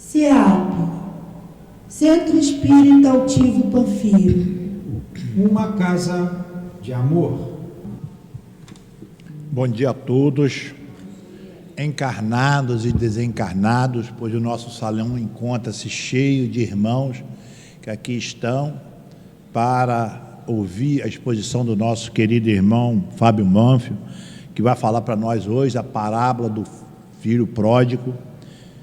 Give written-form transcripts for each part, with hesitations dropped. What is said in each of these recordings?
CEAP, Centro Espírita Altivo Panfiro. Uma casa de amor. Bom dia a todos, encarnados e desencarnados, pois o nosso salão encontra-se cheio de irmãos que aqui estão para ouvir a exposição do nosso querido irmão Fábio Manfio, que vai falar para nós hoje a parábola do filho pródigo,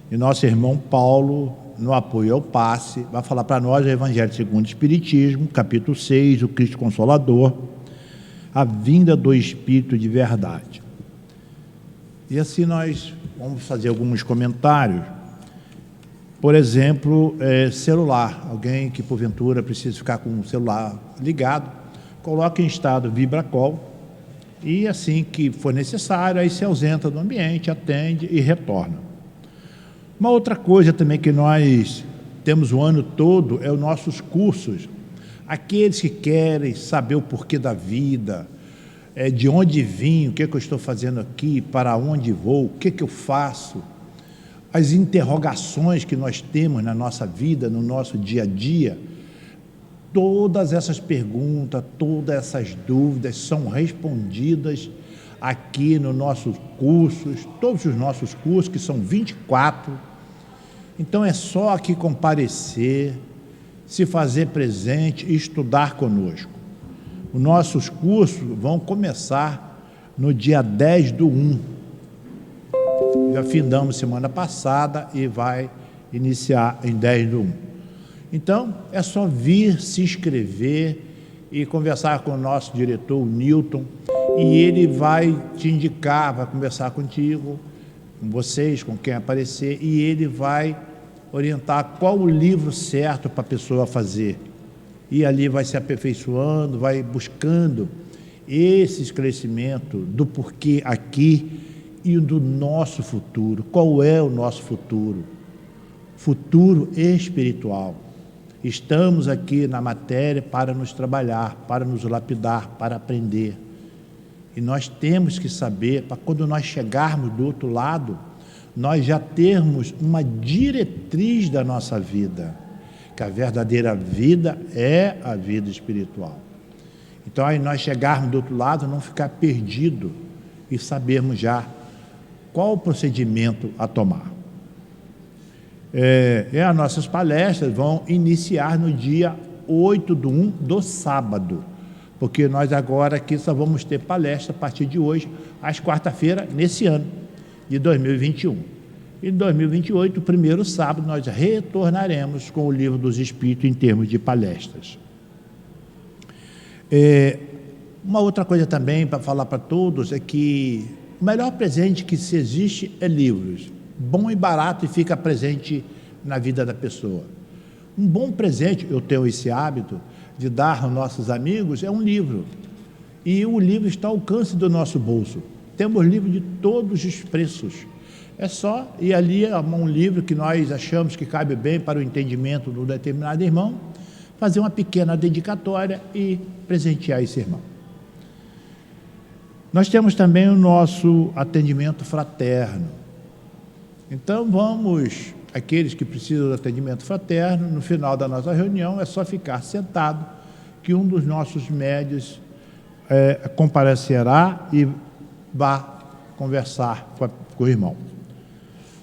e nosso irmão Paulo, no apoio ao passe, vai falar para nós o Evangelho segundo o Espiritismo, capítulo 6, o Cristo Consolador, a vinda do Espírito de verdade. E assim nós vamos fazer alguns comentários. Por exemplo, celular. Alguém que porventura precisa ficar com o celular ligado, coloca em estado vibracol e assim que for necessário, aí se ausenta do ambiente, atende e retorna. Uma outra coisa também que nós temos o ano todo é os nossos cursos. Aqueles que querem saber o porquê da vida, de onde vim, o que eu estou fazendo aqui, para onde vou, o que eu faço, as interrogações que nós temos na nossa vida, no nosso dia a dia, todas essas perguntas, todas essas dúvidas são respondidas aqui nos nossos cursos, todos os nossos cursos, que são 24. Então é só aqui comparecer, se fazer presente e estudar conosco. Os nossos cursos vão começar no dia 10/1. Já findamos semana passada e vai iniciar em 10/1. Então, é só vir se inscrever e conversar com o nosso diretor, o Newton, e ele vai te indicar, vai conversar contigo, com vocês, com quem aparecer, e ele vai orientar qual o livro certo para a pessoa fazer. E ali vai se aperfeiçoando, vai buscando esse esclarecimento do porquê aqui e do nosso futuro. Qual é o nosso futuro? Futuro espiritual. Estamos aqui na matéria para nos trabalhar, para nos lapidar, para aprender. E nós temos que saber, para quando nós chegarmos do outro lado, nós já termos uma diretriz da nossa vida, que a verdadeira vida é a vida espiritual. Então, aí nós chegarmos do outro lado, não ficar perdido e sabermos já qual o procedimento a tomar. As nossas palestras vão iniciar no dia 8/1 do sábado, porque nós agora aqui só vamos ter palestra a partir de hoje, às quarta-feira, nesse ano de 2021. Em 2028, o primeiro sábado, nós retornaremos com o Livro dos Espíritos em termos de palestras. Uma outra coisa também para falar para todos é que o melhor presente que se existe é livros. Bom e barato e fica presente na vida da pessoa. Um bom presente, eu tenho esse hábito de dar aos nossos amigos, é um livro. E o livro está ao alcance do nosso bolso. Temos livro de todos os preços. É só ir ali a um livro que nós achamos que cabe bem para o entendimento do determinado irmão, fazer uma pequena dedicatória e presentear esse irmão. Nós temos também o nosso atendimento fraterno. Então vamos, aqueles que precisam de atendimento fraterno, no final da nossa reunião é só ficar sentado, que um dos nossos médios comparecerá e vai conversar com o irmão.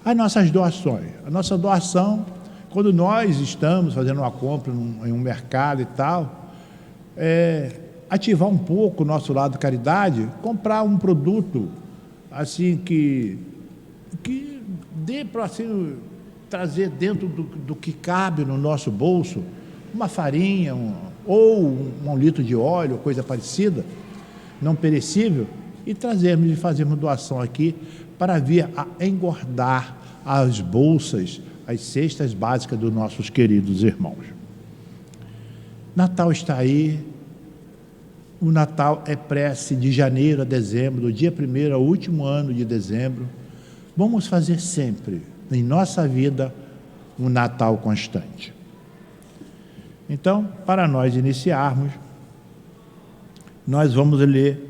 As nossas doações. A nossa doação, quando nós estamos fazendo uma compra em um mercado e tal, ativar um pouco o nosso lado de caridade, comprar um produto assim que dê para assim, trazer dentro do que cabe no nosso bolso, uma farinha ou um litro de óleo, coisa parecida, não perecível, e trazermos e fazermos doação aqui para vir a engordar as bolsas, as cestas básicas dos nossos queridos irmãos. Natal está aí. O Natal é prece de janeiro a dezembro, do dia 1º ao último ano de dezembro. Vamos fazer sempre, em nossa vida, um Natal constante. Então, para nós iniciarmos, nós vamos ler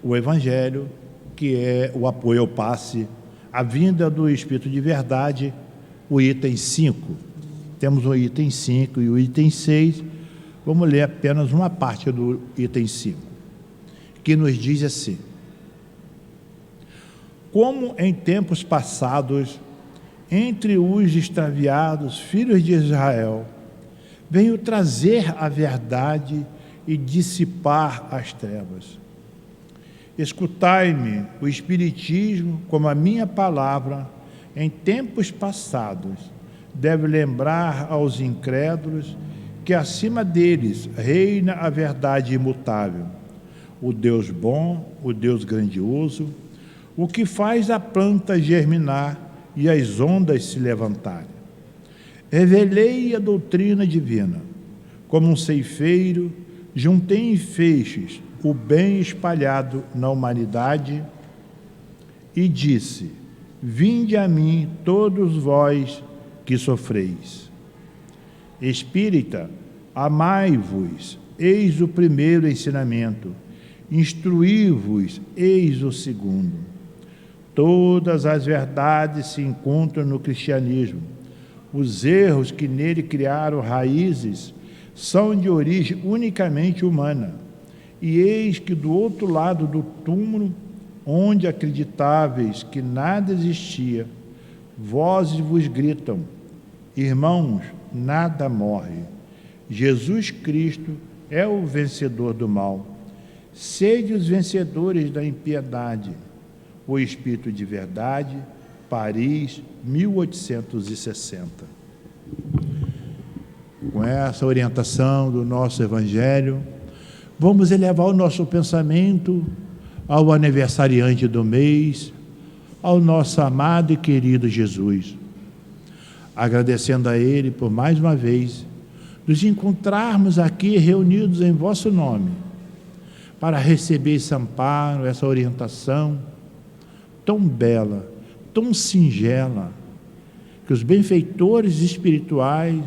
o Evangelho, que é o apoio ao passe a vinda do Espírito de verdade, o item 5. Temos o item 5 e o item 6. Vamos ler apenas uma parte do item 5, que nos diz assim: como em tempos passados, entre os extraviados filhos de Israel, venho trazer a verdade e dissipar as trevas. Escutai-me, o Espiritismo, como a minha palavra, em tempos passados, deve lembrar aos incrédulos que acima deles reina a verdade imutável, o Deus bom, o Deus grandioso, o que faz a planta germinar e as ondas se levantarem. Revelei a doutrina divina, como um ceifeiro, juntei em feixes o bem espalhado na humanidade e disse: vinde a mim todos vós que sofreis. Espírita, amai-vos, eis o primeiro ensinamento, instruí-vos, eis o segundo. Todas as verdades se encontram no cristianismo. Os erros que nele criaram raízes são de origem unicamente humana. E eis que do outro lado do túmulo, onde acreditáveis que nada existia, vozes vos gritam: irmãos, nada morre. Jesus Cristo é o vencedor do mal. Sede os vencedores da impiedade. O Espírito de Verdade, Paris, 1860. Com essa orientação do nosso Evangelho, vamos elevar o nosso pensamento ao aniversariante do mês, ao nosso amado e querido Jesus, agradecendo a Ele por mais uma vez nos encontrarmos aqui reunidos em vosso nome, para receber esse amparo, essa orientação tão bela, tão singela, que os benfeitores espirituais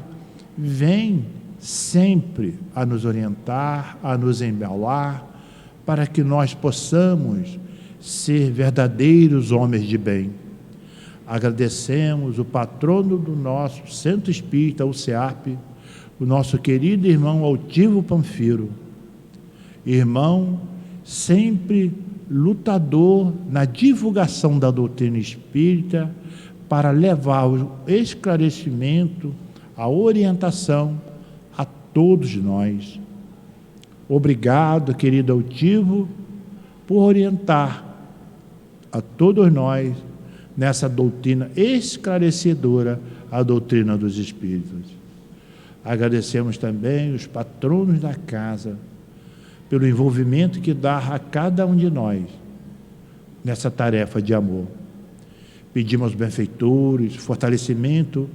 vêm sempre a nos orientar, a nos embalar, para que nós possamos ser verdadeiros homens de bem. Agradecemos o patrono do nosso Centro Espírita, o CEAP, o nosso querido irmão Altivo Panfiro, irmão sempre lutador na divulgação da doutrina espírita, para levar o esclarecimento, a orientação a todos nós. Obrigado, querido Altivo, por orientar a todos nós nessa doutrina esclarecedora, a doutrina dos Espíritos. Agradecemos também os patronos da casa, pelo envolvimento que dá a cada um de nós nessa tarefa de amor. Pedimos aos benfeitores fortalecimento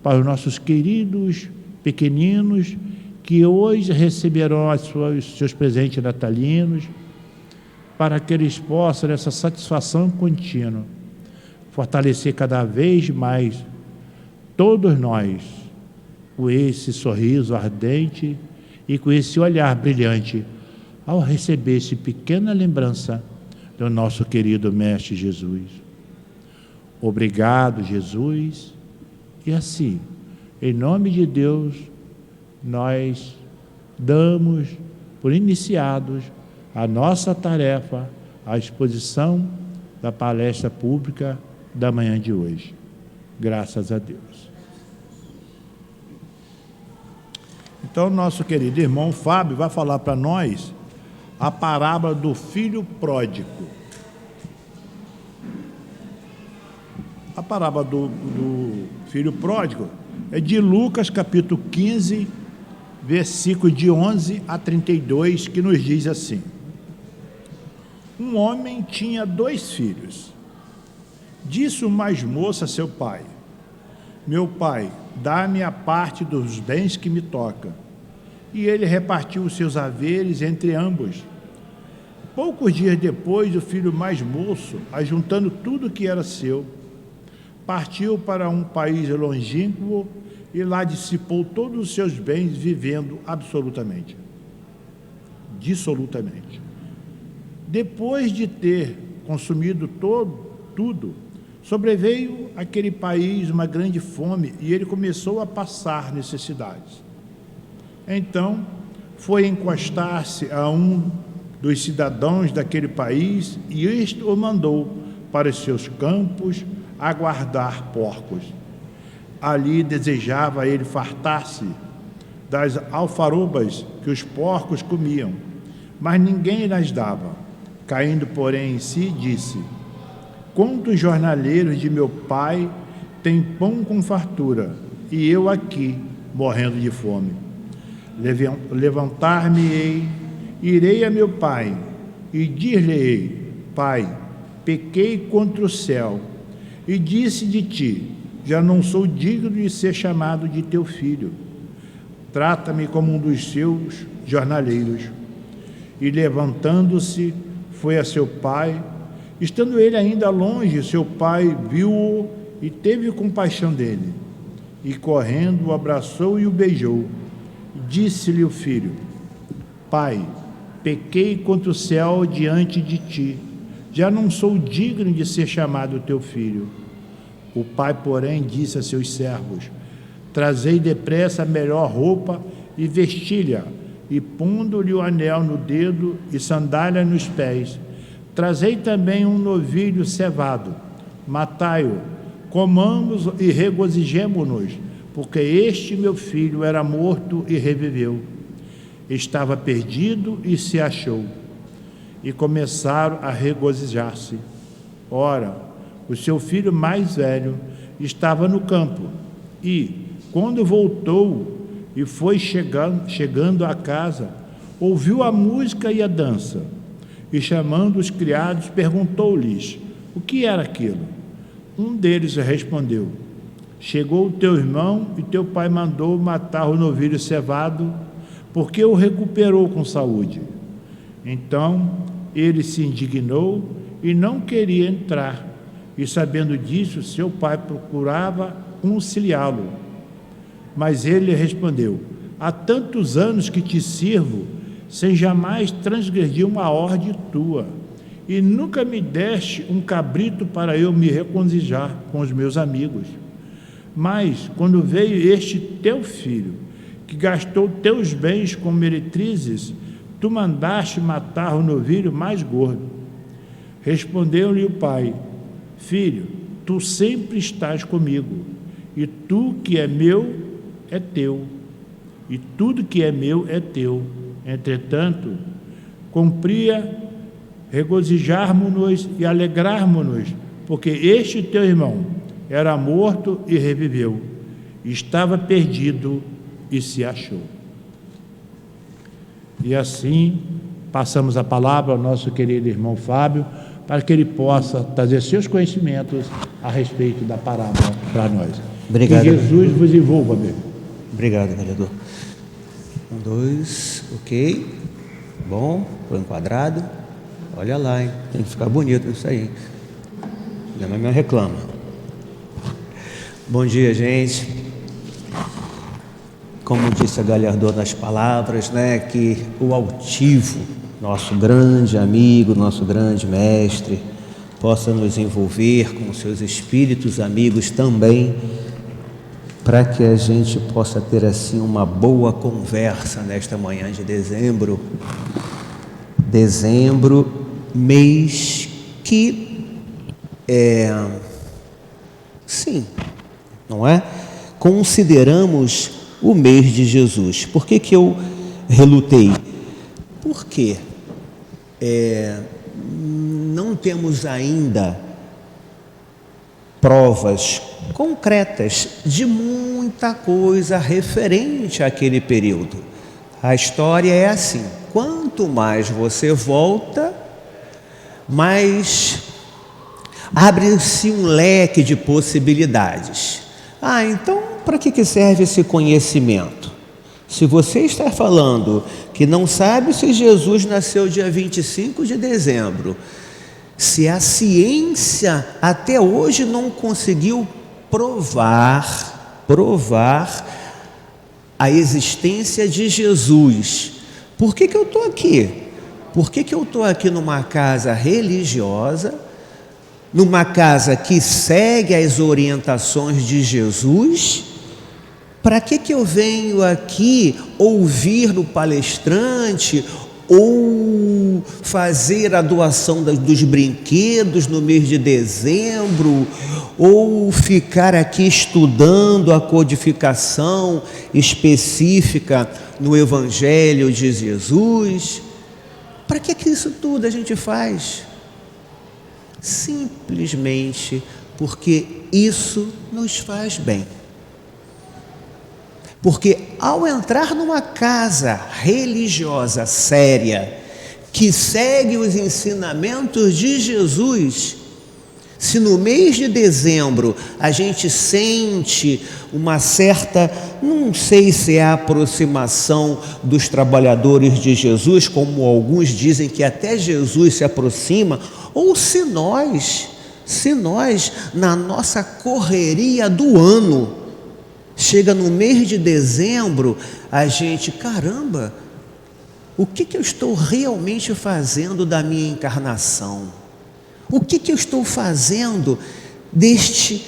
para os nossos queridos pequeninos que hoje receberão seus presentes natalinos, para que eles possam, nessa satisfação contínua, fortalecer cada vez mais todos nós com esse sorriso ardente e com esse olhar brilhante ao receber essa pequena lembrança do nosso querido Mestre Jesus. Obrigado, Jesus. E assim, em nome de Deus, nós damos por iniciados a nossa tarefa, a exposição da palestra pública da manhã de hoje. Graças a Deus. Então, nosso querido irmão Fábio vai falar para nós a parábola do filho pródigo. A parábola do filho pródigo é de Lucas, capítulo 15, versículo de 11 a 32, que nos diz assim: um homem tinha 2 filhos. Disse o mais moço a seu pai: meu pai, dá-me a parte dos bens que me toca. E ele repartiu os seus haveres entre ambos. Poucos dias depois, o filho mais moço, ajuntando tudo que era seu, partiu para um país longínquo e lá dissipou todos os seus bens, vivendo dissolutamente. Depois de ter consumido tudo, Sobreveio àquele país uma grande fome e ele começou a passar necessidades. Então, foi encostar-se a um dos cidadãos daquele país e este o mandou para os seus campos a guardar porcos. Ali desejava ele fartar-se das alfarrobas que os porcos comiam, mas ninguém lhes dava. Caindo, porém, em si, disse: quantos jornaleiros de meu pai têm pão com fartura, e eu aqui, morrendo de fome? Levantar-me-ei, irei a meu pai, e dir-lhe-ei: Pai, pequei contra o céu, e disse de ti: já não sou digno de ser chamado de teu filho. Trata-me como um dos seus jornaleiros. E levantando-se, foi a seu pai. Estando ele ainda longe, seu pai viu-o e teve compaixão dele. E correndo, o abraçou e o beijou. Disse-lhe o filho: Pai, pequei contra o céu diante de ti. Já não sou digno de ser chamado teu filho. O pai, porém, disse a seus servos: trazei depressa a melhor roupa e vestilha, e pondo-lhe o anel no dedo e sandália nos pés. Trazei também um novilho cevado, matai-o, comamos e regozijemo-nos, porque este meu filho era morto e reviveu. Estava perdido e se achou. E começaram a regozijar-se. Ora, o seu filho mais velho estava no campo, e, quando voltou e foi chegando à casa, ouviu a música e a dança, e chamando os criados, perguntou-lhes o que era aquilo. Um deles respondeu: chegou o teu irmão e teu pai mandou matar o novilho cevado, porque o recuperou com saúde. Então ele se indignou e não queria entrar, e sabendo disso, seu pai procurava conciliá-lo. Mas ele lhe respondeu: há tantos anos que te sirvo, sem jamais transgredir uma ordem tua, e nunca me deste um cabrito para eu me regozijar com os meus amigos. Mas, quando veio este teu filho, que gastou teus bens com meretrizes, tu mandaste matar o novilho mais gordo. Respondeu-lhe o pai: filho, tu sempre estás comigo, e tu que é meu é teu, e tudo que é meu é teu. Entretanto, cumpria regozijarmos-nos e alegrarmos-nos, porque este teu irmão era morto e reviveu, estava perdido e se achou. E assim, passamos a palavra ao nosso querido irmão Fábio, para que ele possa trazer seus conhecimentos a respeito da parábola para nós. Obrigado. Que Jesus vos envolva, meu. Obrigado, vereador. 1, 2, ok. Bom, foi enquadrado. Olha lá, hein? Tem que ficar bonito isso aí. Minha mãe me reclama. Bom dia, gente. Como disse a Galhardo nas palavras, né, que o altivo, nosso grande amigo, nosso grande mestre, possa nos envolver com seus espíritos amigos também, para que a gente possa ter assim uma boa conversa nesta manhã de dezembro. Dezembro, mês que sim, não é? Consideramos o mês de Jesus. Por que que eu relutei? Porque não temos ainda provas concretas de muita coisa referente àquele período. A história é assim: quanto mais você volta, mais abre-se um leque de possibilidades. Então para que serve esse conhecimento? Se você está falando que não sabe se Jesus nasceu dia 25 de dezembro, se a ciência até hoje não conseguiu provar a existência de Jesus, por que eu estou aqui? Por que eu estou aqui numa casa religiosa, numa casa que segue as orientações de Jesus, para que eu venho aqui ouvir no palestrante ou fazer a doação dos brinquedos no mês de dezembro, ou ficar aqui estudando a codificação específica no Evangelho de Jesus? Para que isso tudo a gente faz? Simplesmente porque isso nos faz bem. Porque ao entrar numa casa religiosa séria, que segue os ensinamentos de Jesus, se no mês de dezembro a gente sente uma certa, não sei se é a aproximação dos trabalhadores de Jesus, como alguns dizem que até Jesus se aproxima, ou se nós, na nossa correria do ano, chega no mês de dezembro, a gente, caramba, o que eu estou realmente fazendo da minha encarnação? O que eu estou fazendo deste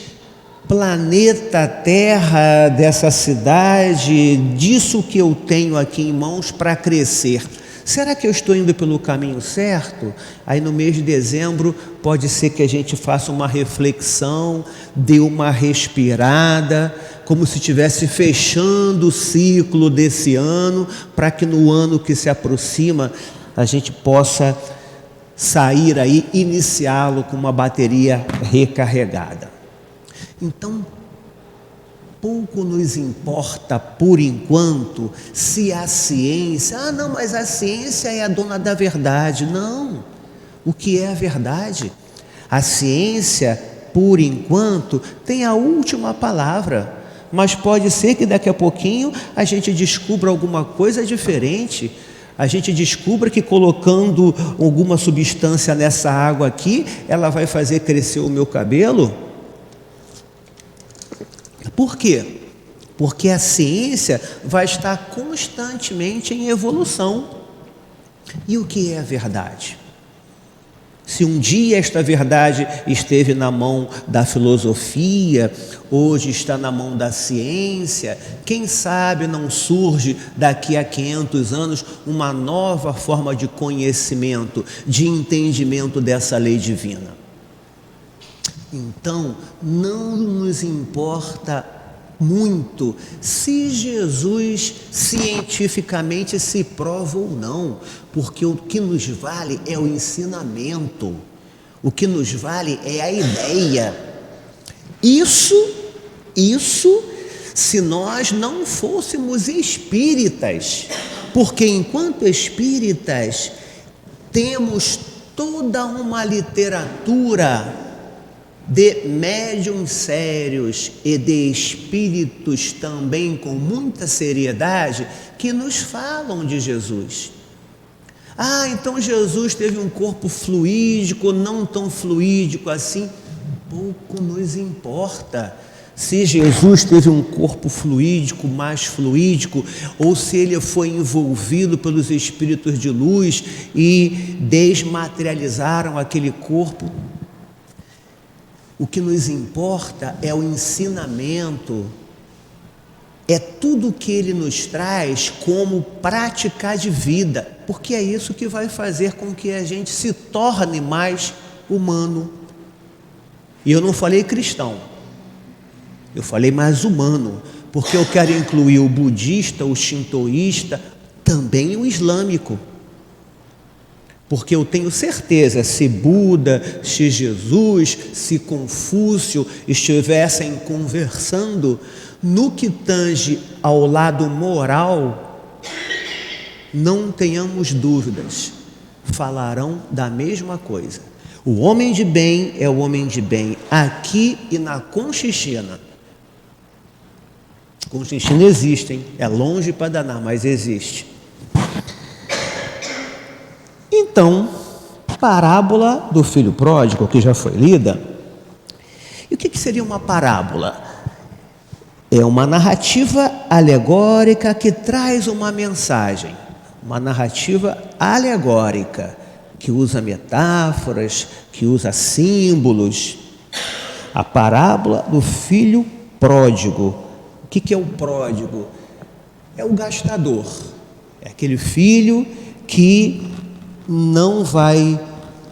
planeta Terra, dessa cidade, disso que eu tenho aqui em mãos para crescer? Será que eu estou indo pelo caminho certo? Aí no mês de dezembro pode ser que a gente faça uma reflexão, dê uma respirada, como se estivesse fechando o ciclo desse ano, para que no ano que se aproxima a gente possa sair aí, iniciá-lo com uma bateria recarregada. Então, pouco nos importa por enquanto se a ciência, não, mas a ciência é a dona da verdade. Não, o que é a verdade? A ciência, por enquanto, tem a última palavra, mas pode ser que daqui a pouquinho a gente descubra alguma coisa diferente. A gente descubra que colocando alguma substância nessa água aqui, ela vai fazer crescer o meu cabelo. Por quê? Porque a ciência vai estar constantemente em evolução. E o que é a verdade? Se um dia esta verdade esteve na mão da filosofia, hoje está na mão da ciência, quem sabe não surge daqui a 500 anos uma nova forma de conhecimento, de entendimento dessa lei divina. Então, não nos importa muito se Jesus cientificamente se prova ou não, porque o que nos vale é o ensinamento, o que nos vale é a ideia. Isso se nós não fôssemos espíritas, porque enquanto espíritas temos toda uma literatura de médiuns sérios e de espíritos também com muita seriedade que nos falam de Jesus. Então Jesus teve um corpo fluídico, não tão fluídico assim. Pouco nos importa se Jesus teve um corpo fluídico, mais fluídico, ou se ele foi envolvido pelos espíritos de luz e desmaterializaram aquele corpo. O que nos importa é o ensinamento, é tudo que ele nos traz como prática de vida, porque é isso que vai fazer com que a gente se torne mais humano. E eu não falei cristão, eu falei mais humano, porque eu quero incluir o budista, o shintoísta, também o islâmico. Porque eu tenho certeza, se Buda, se Jesus, se Confúcio estivessem conversando, no que tange ao lado moral, não tenhamos dúvidas, falarão da mesma coisa. O homem de bem é o homem de bem, aqui e na Conchinchina. Conchinchina existe, hein? É longe para danar, mas existe. Então, parábola do filho pródigo, que já foi lida. E o que seria uma parábola? É uma narrativa alegórica que traz uma mensagem. Uma narrativa alegórica que usa metáforas, que usa símbolos. A parábola do filho pródigo. O que é o pródigo? É o gastador. É aquele filho que não vai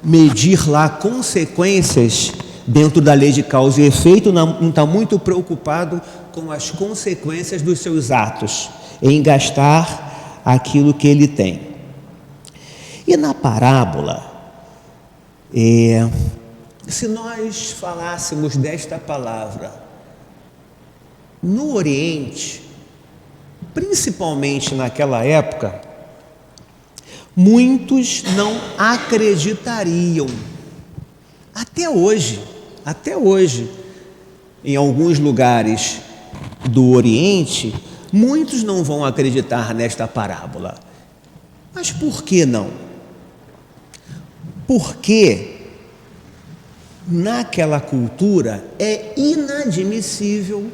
medir lá consequências dentro da lei de causa e efeito, não está muito preocupado com as consequências dos seus atos, em gastar aquilo que ele tem. E na parábola, se nós falássemos desta palavra no Oriente, principalmente naquela época, muitos não acreditariam. Até hoje, em alguns lugares do Oriente, muitos não vão acreditar nesta parábola. Mas por que não? Porque naquela cultura é inadmissível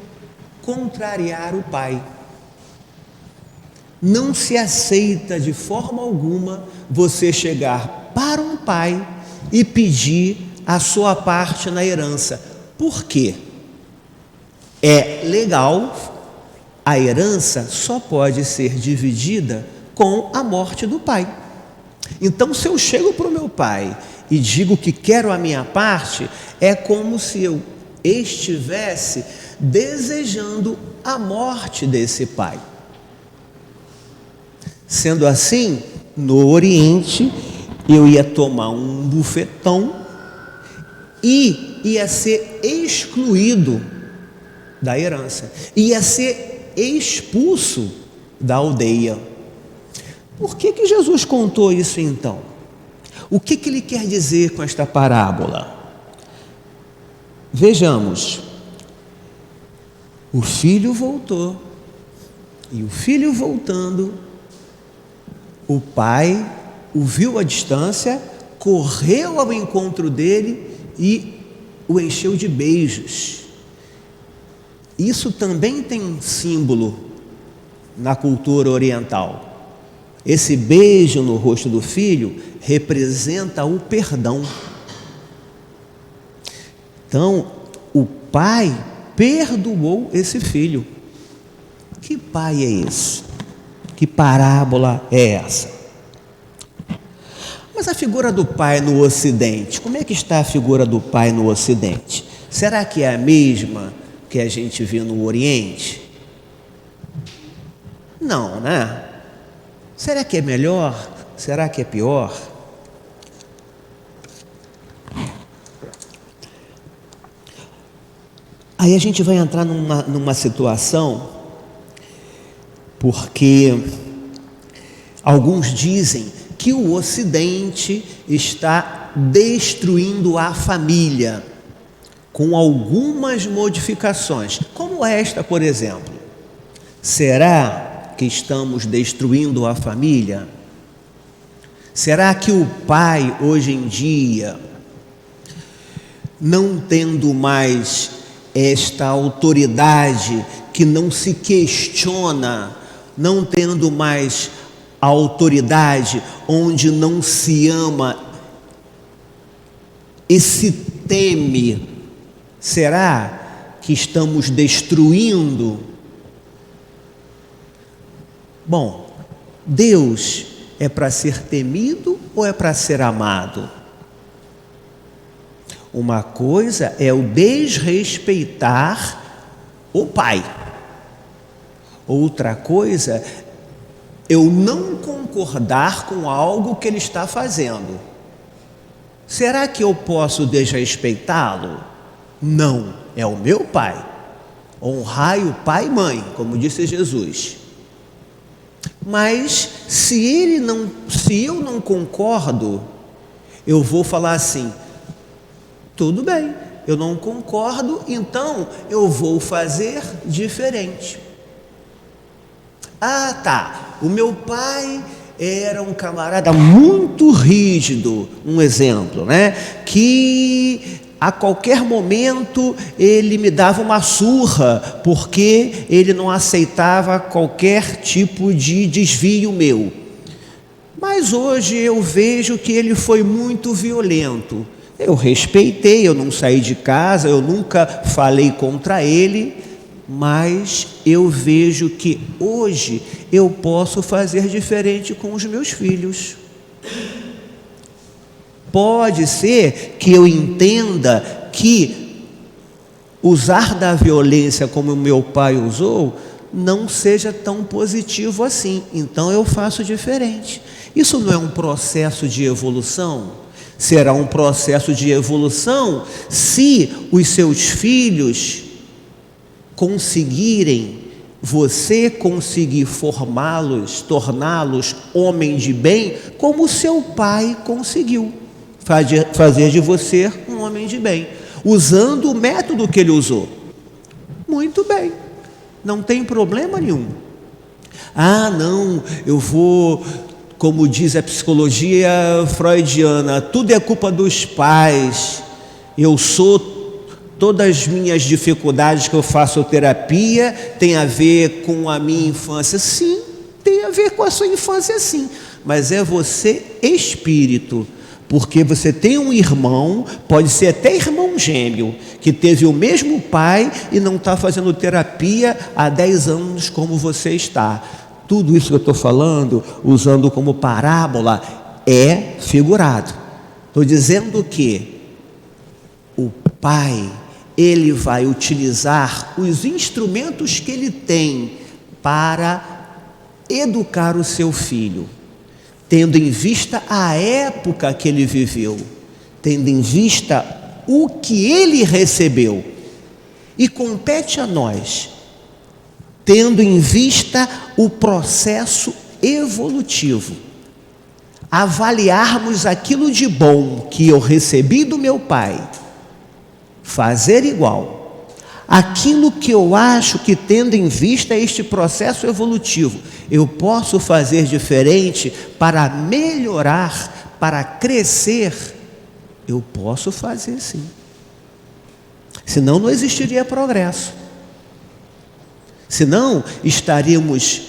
contrariar o pai. Não se aceita de forma alguma você chegar para um pai e pedir a sua parte na herança. Por quê? É legal, a herança só pode ser dividida com a morte do pai. Então, se eu chego para o meu pai e digo que quero a minha parte, é como se eu estivesse desejando a morte desse pai. Sendo assim, no Oriente, eu ia tomar um bufetão e ia ser excluído da herança, ia ser expulso da aldeia. Por que Jesus contou isso então? O que ele quer dizer com esta parábola? Vejamos, o filho voltou, e o filho voltando, o pai o viu à distância, correu ao encontro dele e o encheu de beijos. Isso também tem um símbolo na cultura oriental. Esse beijo no rosto do filho representa o perdão. Então, o pai perdoou esse filho. Que pai é esse? Que parábola é essa? Mas a figura do pai no Ocidente, como é que está a figura do pai no Ocidente? Será que é a mesma que a gente vê no Oriente? Não, né? Será que é melhor? Será que é pior? Aí a gente vai entrar numa situação, porque alguns dizem que o Ocidente está destruindo a família com algumas modificações, como esta, por exemplo. Será que estamos destruindo a família? Será que o pai, hoje em dia, não tendo mais esta autoridade que não se questiona, não tendo mais a autoridade onde não se ama e se teme, será que estamos destruindo? Bom, Deus é para ser temido ou é para ser amado? Uma coisa é o desrespeitar o pai. Outra coisa, eu não concordar com algo que ele está fazendo. Será que eu posso desrespeitá-lo? Não, é o meu pai. Honrai o pai e mãe, como disse Jesus. Mas se eu não concordo, eu vou falar assim: tudo bem, eu não concordo, então eu vou fazer diferente. Ah, tá, o meu pai era um camarada muito rígido, um exemplo, né? Que a qualquer momento ele me dava uma surra, porque ele não aceitava qualquer tipo de desvio meu. Mas hoje eu vejo que ele foi muito violento. Eu respeitei, eu não saí de casa, eu nunca falei contra ele, mas eu vejo que hoje eu posso fazer diferente com os meus filhos. Pode ser que eu entenda que usar da violência como meu pai usou não seja tão positivo assim, então eu faço diferente. Isso não é um processo de evolução? Será um processo de evolução se os seus filhos conseguirem, você conseguir formá-los, torná-los homens de bem, como o seu pai conseguiu fazer de você um homem de bem, usando o método que ele usou. Muito bem, não tem problema nenhum. Ah, não, eu vou, como diz a psicologia freudiana, tudo é culpa dos pais, todas as minhas dificuldades que eu faço terapia tem a ver com a minha infância. Sim, tem a ver com a sua infância, sim, mas é você espírito, porque você tem um irmão, pode ser até irmão gêmeo, que teve o mesmo pai e não está fazendo terapia há 10 anos como você está. Tudo isso que eu estou falando, usando como parábola, é figurado. Estou dizendo que o pai, ele vai utilizar os instrumentos que ele tem para educar o seu filho, tendo em vista a época que ele viveu, tendo em vista o que ele recebeu. E compete a nós, tendo em vista o processo evolutivo, avaliarmos aquilo de bom que eu recebi do meu pai, fazer igual. Aquilo que eu acho que, tendo em vista este processo evolutivo, eu posso fazer diferente para melhorar, para crescer, eu posso fazer sim. Senão não existiria progresso. Senão estaríamos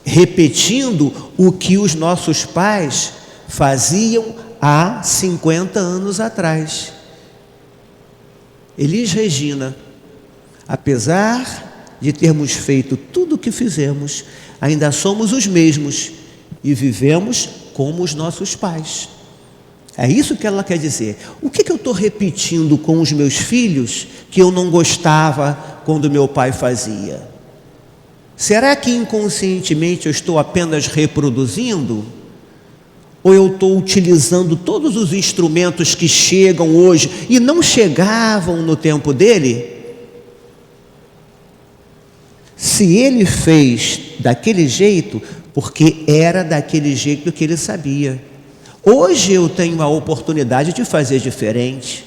repetindo o que os nossos pais faziam há 50 anos atrás. Elis Regina, apesar de termos feito tudo o que fizemos, ainda somos os mesmos e vivemos como os nossos pais. É isso que ela quer dizer. O que eu estou repetindo com os meus filhos que eu não gostava quando meu pai fazia? Será que inconscientemente eu estou apenas reproduzindo? Ou eu estou utilizando todos os instrumentos que chegam hoje e não chegavam no tempo dele? Se ele fez daquele jeito, porque era daquele jeito que ele sabia. Hoje eu tenho a oportunidade de fazer diferente.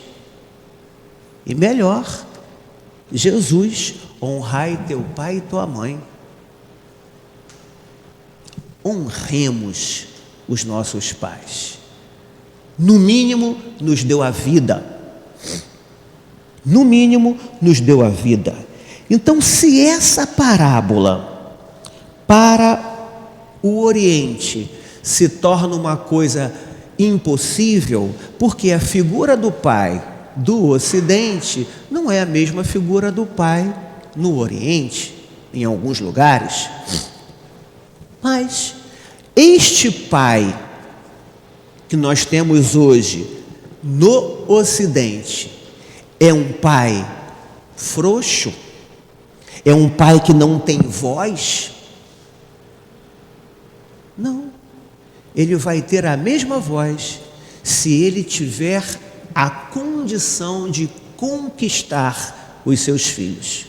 E melhor, Jesus, honrai teu pai e tua mãe. Honremos os nossos pais. No mínimo, nos deu a vida. No mínimo, nos deu a vida. Então, se essa parábola para o Oriente se torna uma coisa impossível, porque a figura do pai do Ocidente não é a mesma figura do pai no Oriente, em alguns lugares. Mas este pai que nós temos hoje no Ocidente é um pai frouxo, é um pai que não tem voz? Não, ele vai ter a mesma voz se ele tiver a condição de conquistar os seus filhos.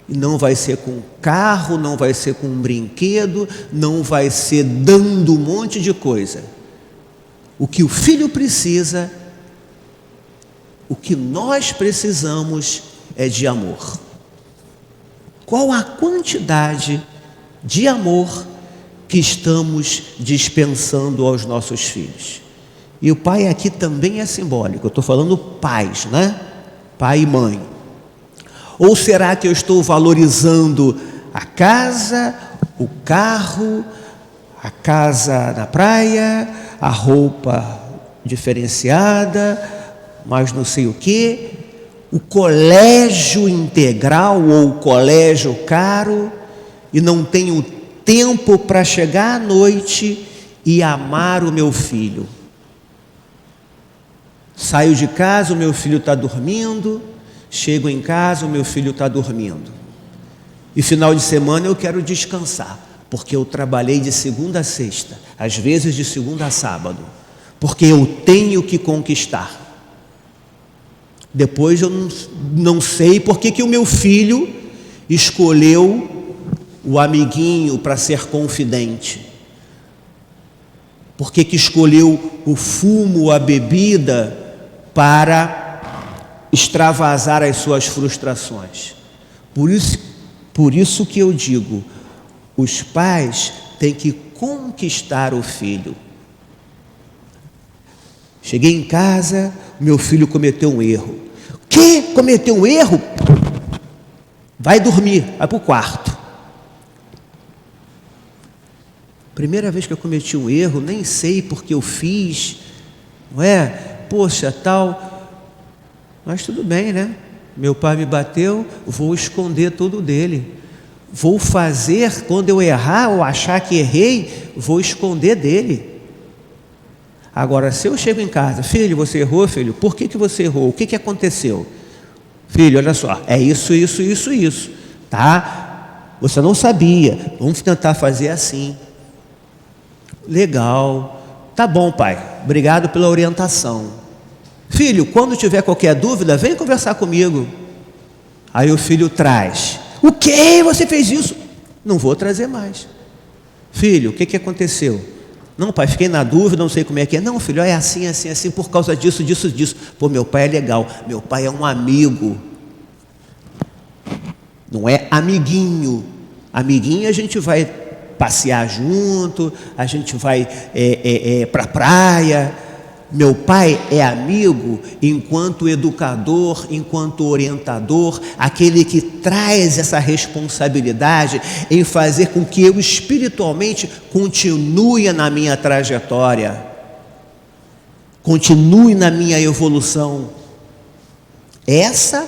E não vai ser com carro, não vai ser com um brinquedo, não vai ser dando um monte de coisa. O que o filho precisa, o que nós precisamos é de amor. Qual a quantidade de amor que estamos dispensando aos nossos filhos? E o pai aqui também é simbólico, eu estou falando pais, né? Pai e mãe. Ou será que eu estou valorizando a casa, o carro, a casa na praia, a roupa diferenciada, mas não sei o quê, o colégio integral ou o colégio caro, e não tenho tempo para chegar à noite e amar o meu filho. Saio de casa, o meu filho está dormindo, chego em casa, o meu filho está dormindo. E final de semana eu quero descansar, porque eu trabalhei de segunda a sexta, às vezes de segunda a sábado, porque eu tenho que conquistar. Depois eu não sei por que o meu filho escolheu o amiguinho para ser confidente. Por que escolheu o fumo, a bebida, para extravasar as suas frustrações? Por isso que eu digo, os pais têm que conquistar o filho. Cheguei em casa, meu filho cometeu um erro. Que? Cometeu um erro? Vai dormir, vai para o quarto. Primeira vez que eu cometi um erro, nem sei porque eu fiz, não é? Poxa, tal. Mas tudo bem, né? Meu pai me bateu, vou esconder tudo dele. Vou fazer, quando eu errar ou achar que errei, vou esconder dele. Agora, se eu chego em casa, filho, você errou, filho? Por que você errou? O que aconteceu? Filho, olha só, é isso, tá? Você não sabia, vamos tentar fazer assim. Legal, tá bom, pai, obrigado pela orientação. Filho, quando tiver qualquer dúvida, vem conversar comigo. Aí o filho traz. O que? Você fez isso? Não vou trazer mais. Filho, o que aconteceu? Não, pai, fiquei na dúvida, não sei como é que é. Não, filho, é assim, por causa disso. Pô, meu pai é legal, meu pai é um amigo. Não é amiguinho. Amiguinho a gente vai passear junto, a gente vai para a praia. Meu pai é amigo enquanto educador, enquanto orientador, aquele que traz essa responsabilidade em fazer com que eu espiritualmente continue na minha trajetória, continue na minha evolução. Essa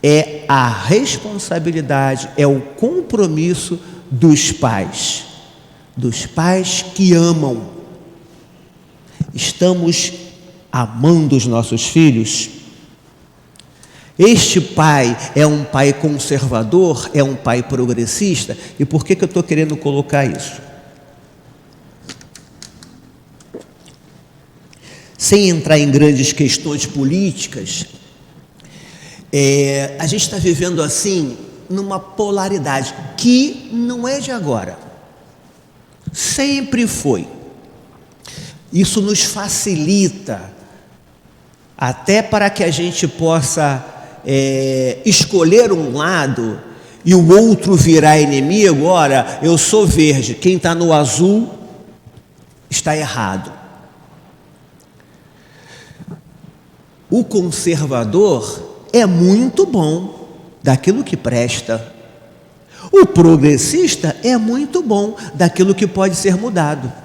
é a responsabilidade, é o compromisso dos pais que amam. Estamos amando os nossos filhos? Este pai é um pai conservador, é um pai progressista? E por que eu estou querendo colocar isso? Sem entrar em grandes questões políticas, a gente está vivendo assim, numa polaridade, que não é de agora, sempre foi. Isso nos facilita, até para que a gente possa escolher um lado e o outro virar inimigo. Ora, eu sou verde, quem está no azul está errado. O conservador é muito bom daquilo que presta. O progressista é muito bom daquilo que pode ser mudado.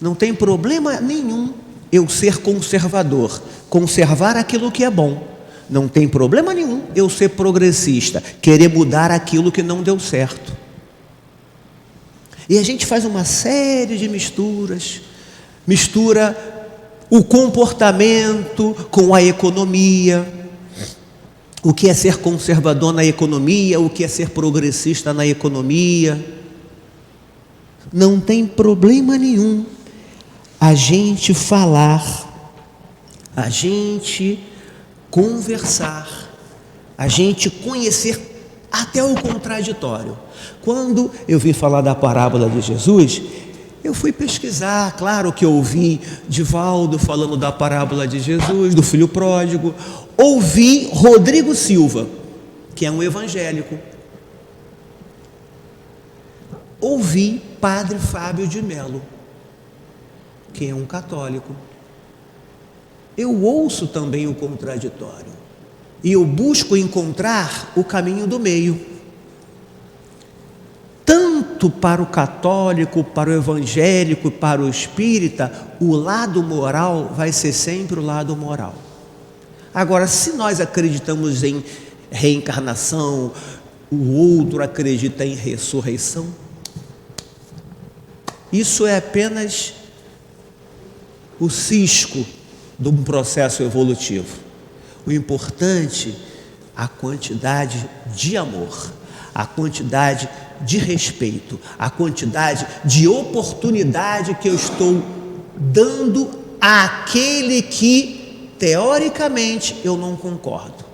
Não tem problema nenhum eu ser conservador, conservar aquilo que é bom. Não tem problema nenhum eu ser progressista, querer mudar aquilo que não deu certo. E a gente faz uma série de misturas, mistura o comportamento com a economia, o que é ser conservador na economia, o que é ser progressista na economia. Não tem problema nenhum a gente falar, a gente conversar, a gente conhecer até o contraditório. Quando eu vim falar da parábola de Jesus, eu fui pesquisar. Claro que eu ouvi Divaldo falando da parábola de Jesus, do filho pródigo, ouvi Rodrigo Silva, que é um evangélico, ouvi Padre Fábio de Mello, que é um católico. Eu ouço também o contraditório e eu busco encontrar o caminho do meio. Tanto tanto para o católico, para o evangélico, para o espírita, o lado moral vai ser sempre o lado moral. Agora, se nós acreditamos em reencarnação, o outro acredita em ressurreição, isso é apenas o cisco de um processo evolutivo. O importante, a quantidade de amor, a quantidade de respeito, a quantidade de oportunidade que eu estou dando àquele que, teoricamente, eu não concordo.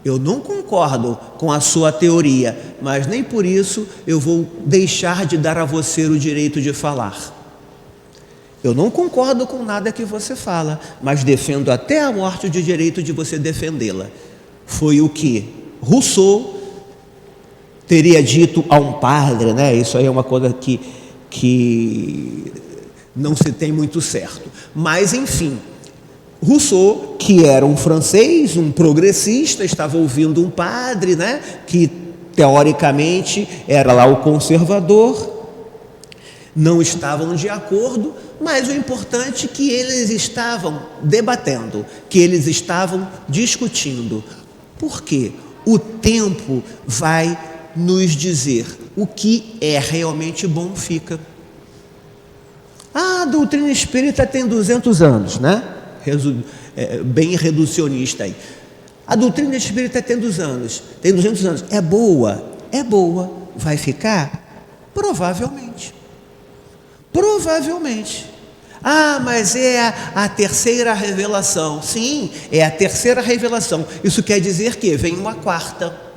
Eu não concordo com a sua teoria, mas nem por isso eu vou deixar de dar a você o direito de falar. Eu não concordo com nada que você fala, mas defendo até a morte o direito de você defendê-la. Foi o que Rousseau teria dito a um padre, né? Isso aí é uma coisa que não se tem muito certo. Mas, enfim, Rousseau, que era um francês, um progressista, estava ouvindo um padre, né? Que teoricamente era lá o conservador, não estavam de acordo, mas o importante é que eles estavam debatendo, que eles estavam discutindo. Por quê? O tempo vai nos dizer o que é realmente bom fica. A doutrina espírita tem 200 anos, né? Bem reducionista aí. A doutrina espírita tem 200 anos. É boa, vai ficar? Provavelmente. Ah, mas é a terceira revelação. Sim, é a terceira revelação. Isso quer dizer que vem uma quarta.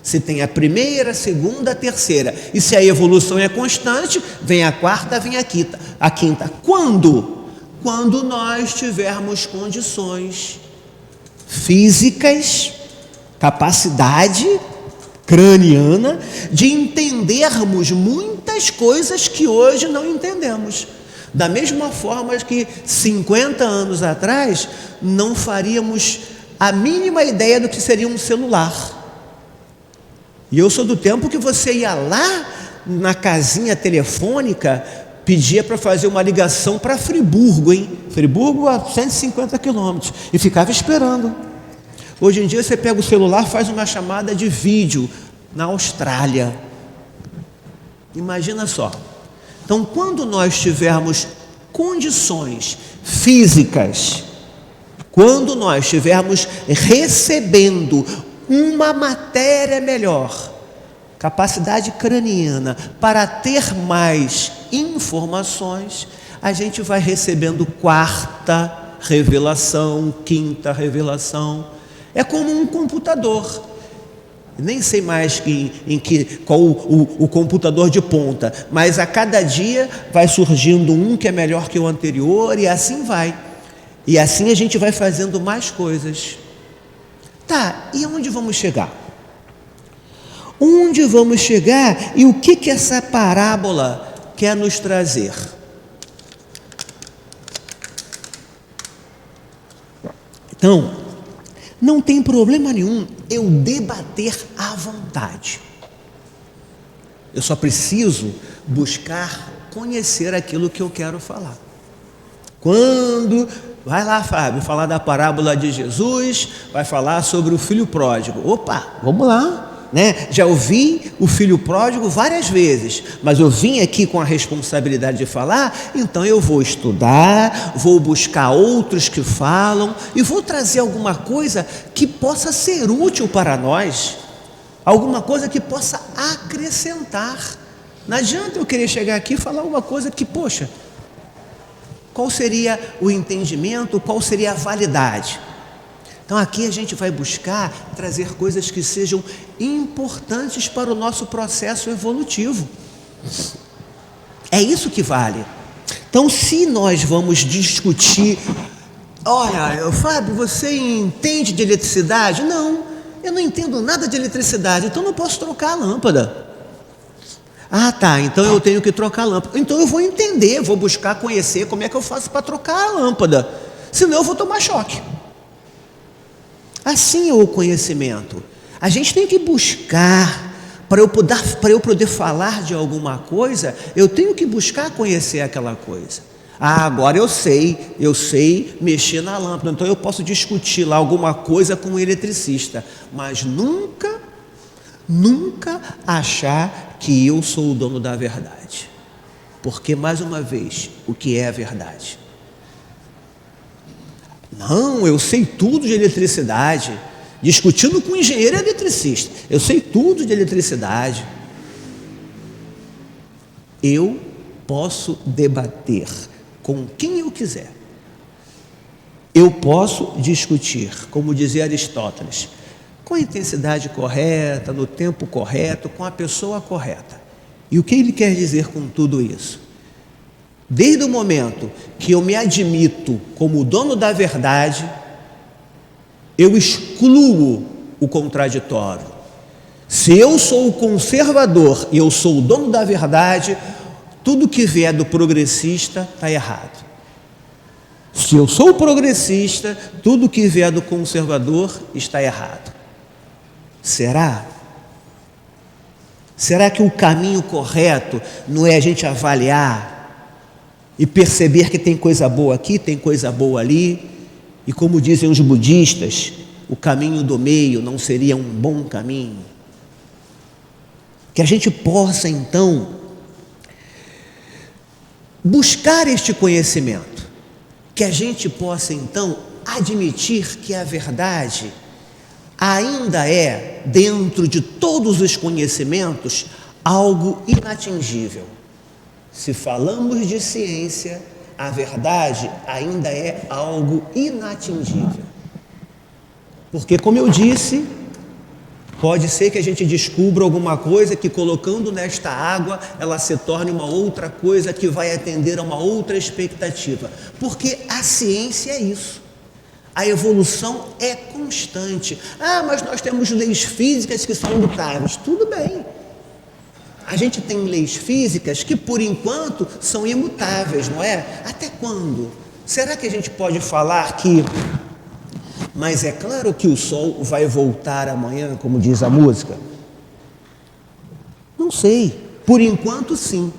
Se tem a primeira, a segunda, a terceira. E se a evolução é constante, vem a quarta, vem a quinta. Quando? Quando nós tivermos condições físicas, capacidade craniana, de entendermos muitas coisas que hoje não entendemos. Da mesma forma que 50 anos atrás, não faríamos a mínima ideia do que seria um celular. E eu sou do tempo que você ia lá na casinha telefônica, pedia para fazer uma ligação para Friburgo, Friburgo a 150 quilômetros, e ficava esperando. Hoje em dia você pega o celular, faz uma chamada de vídeo na Austrália. Imagina só. Então, quando nós tivermos condições físicas, quando nós estivermos recebendo uma matéria melhor, capacidade craniana, para ter mais informações, a gente vai recebendo quarta revelação, quinta revelação. É como um computador. Nem sei mais qual o computador de ponta, mas a cada dia vai surgindo um que é melhor que o anterior, e assim vai. E assim a gente vai fazendo mais coisas. Tá, e onde vamos chegar? Onde vamos chegar e o que essa parábola quer nos trazer? Então, não tem problema nenhum eu debater à vontade. Eu só preciso buscar conhecer aquilo que eu quero falar. Quando vai lá, Fábio, falar da parábola de Jesus, vai falar sobre o filho pródigo. Opa, vamos lá. Né? Já ouvi o filho pródigo várias vezes, mas eu vim aqui com a responsabilidade de falar, então eu vou estudar, vou buscar outros que falam e vou trazer alguma coisa que possa ser útil para nós, alguma coisa que possa acrescentar. Não adianta eu querer chegar aqui e falar uma coisa que, poxa, qual seria o entendimento, qual seria a validade? Então aqui a gente vai buscar trazer coisas que sejam importantes para o nosso processo evolutivo. É isso que vale. Então, se nós vamos discutir, olha, Fábio, você entende de eletricidade? Não, eu não entendo nada de eletricidade, então não posso trocar a lâmpada. Ah, tá, então eu tenho que trocar a lâmpada. Então eu vou entender, vou buscar conhecer como é que eu faço para trocar a lâmpada, senão eu vou tomar choque. Assim é o conhecimento. A gente tem que buscar Para eu poder falar de alguma coisa, eu tenho que buscar conhecer aquela coisa. Agora eu sei mexer na lâmpada, então eu posso discutir lá alguma coisa com o eletricista, mas nunca achar que eu sou o dono da verdade. Porque, mais uma vez, o que é a verdade? Não, eu sei tudo de eletricidade. Discutindo com um engenheiro eletricista, eu sei tudo de eletricidade. Eu posso debater com quem eu quiser. Eu posso discutir, como dizia Aristóteles, com a intensidade correta, no tempo correto, com a pessoa correta. E o que ele quer dizer com tudo isso? Desde o momento que eu me admito como dono da verdade, eu excluo o contraditório. Se eu sou o conservador e eu sou o dono da verdade, tudo que vier do progressista está errado. Se eu sou o progressista, tudo que vier do conservador está errado. Será? Será que o caminho correto não é a gente avaliar e perceber que tem coisa boa aqui, tem coisa boa ali? E como dizem os budistas, o caminho do meio não seria um bom caminho? Que a gente possa, então, buscar este conhecimento. Que a gente possa, então, admitir que a verdade ainda é, dentro de todos os conhecimentos, algo inatingível. Se falamos de ciência, a verdade ainda é algo inatingível. Porque, como eu disse, pode ser que a gente descubra alguma coisa que, colocando nesta água, ela se torne uma outra coisa que vai atender a uma outra expectativa. Porque a ciência é isso. A evolução é constante. Mas nós temos leis físicas que são imutáveis. Tudo bem. A gente tem leis físicas que, por enquanto, são imutáveis, não é? Até quando? Será que a gente pode falar que... Mas é claro que o sol vai voltar amanhã, como diz a música? Não sei. Por enquanto, sim.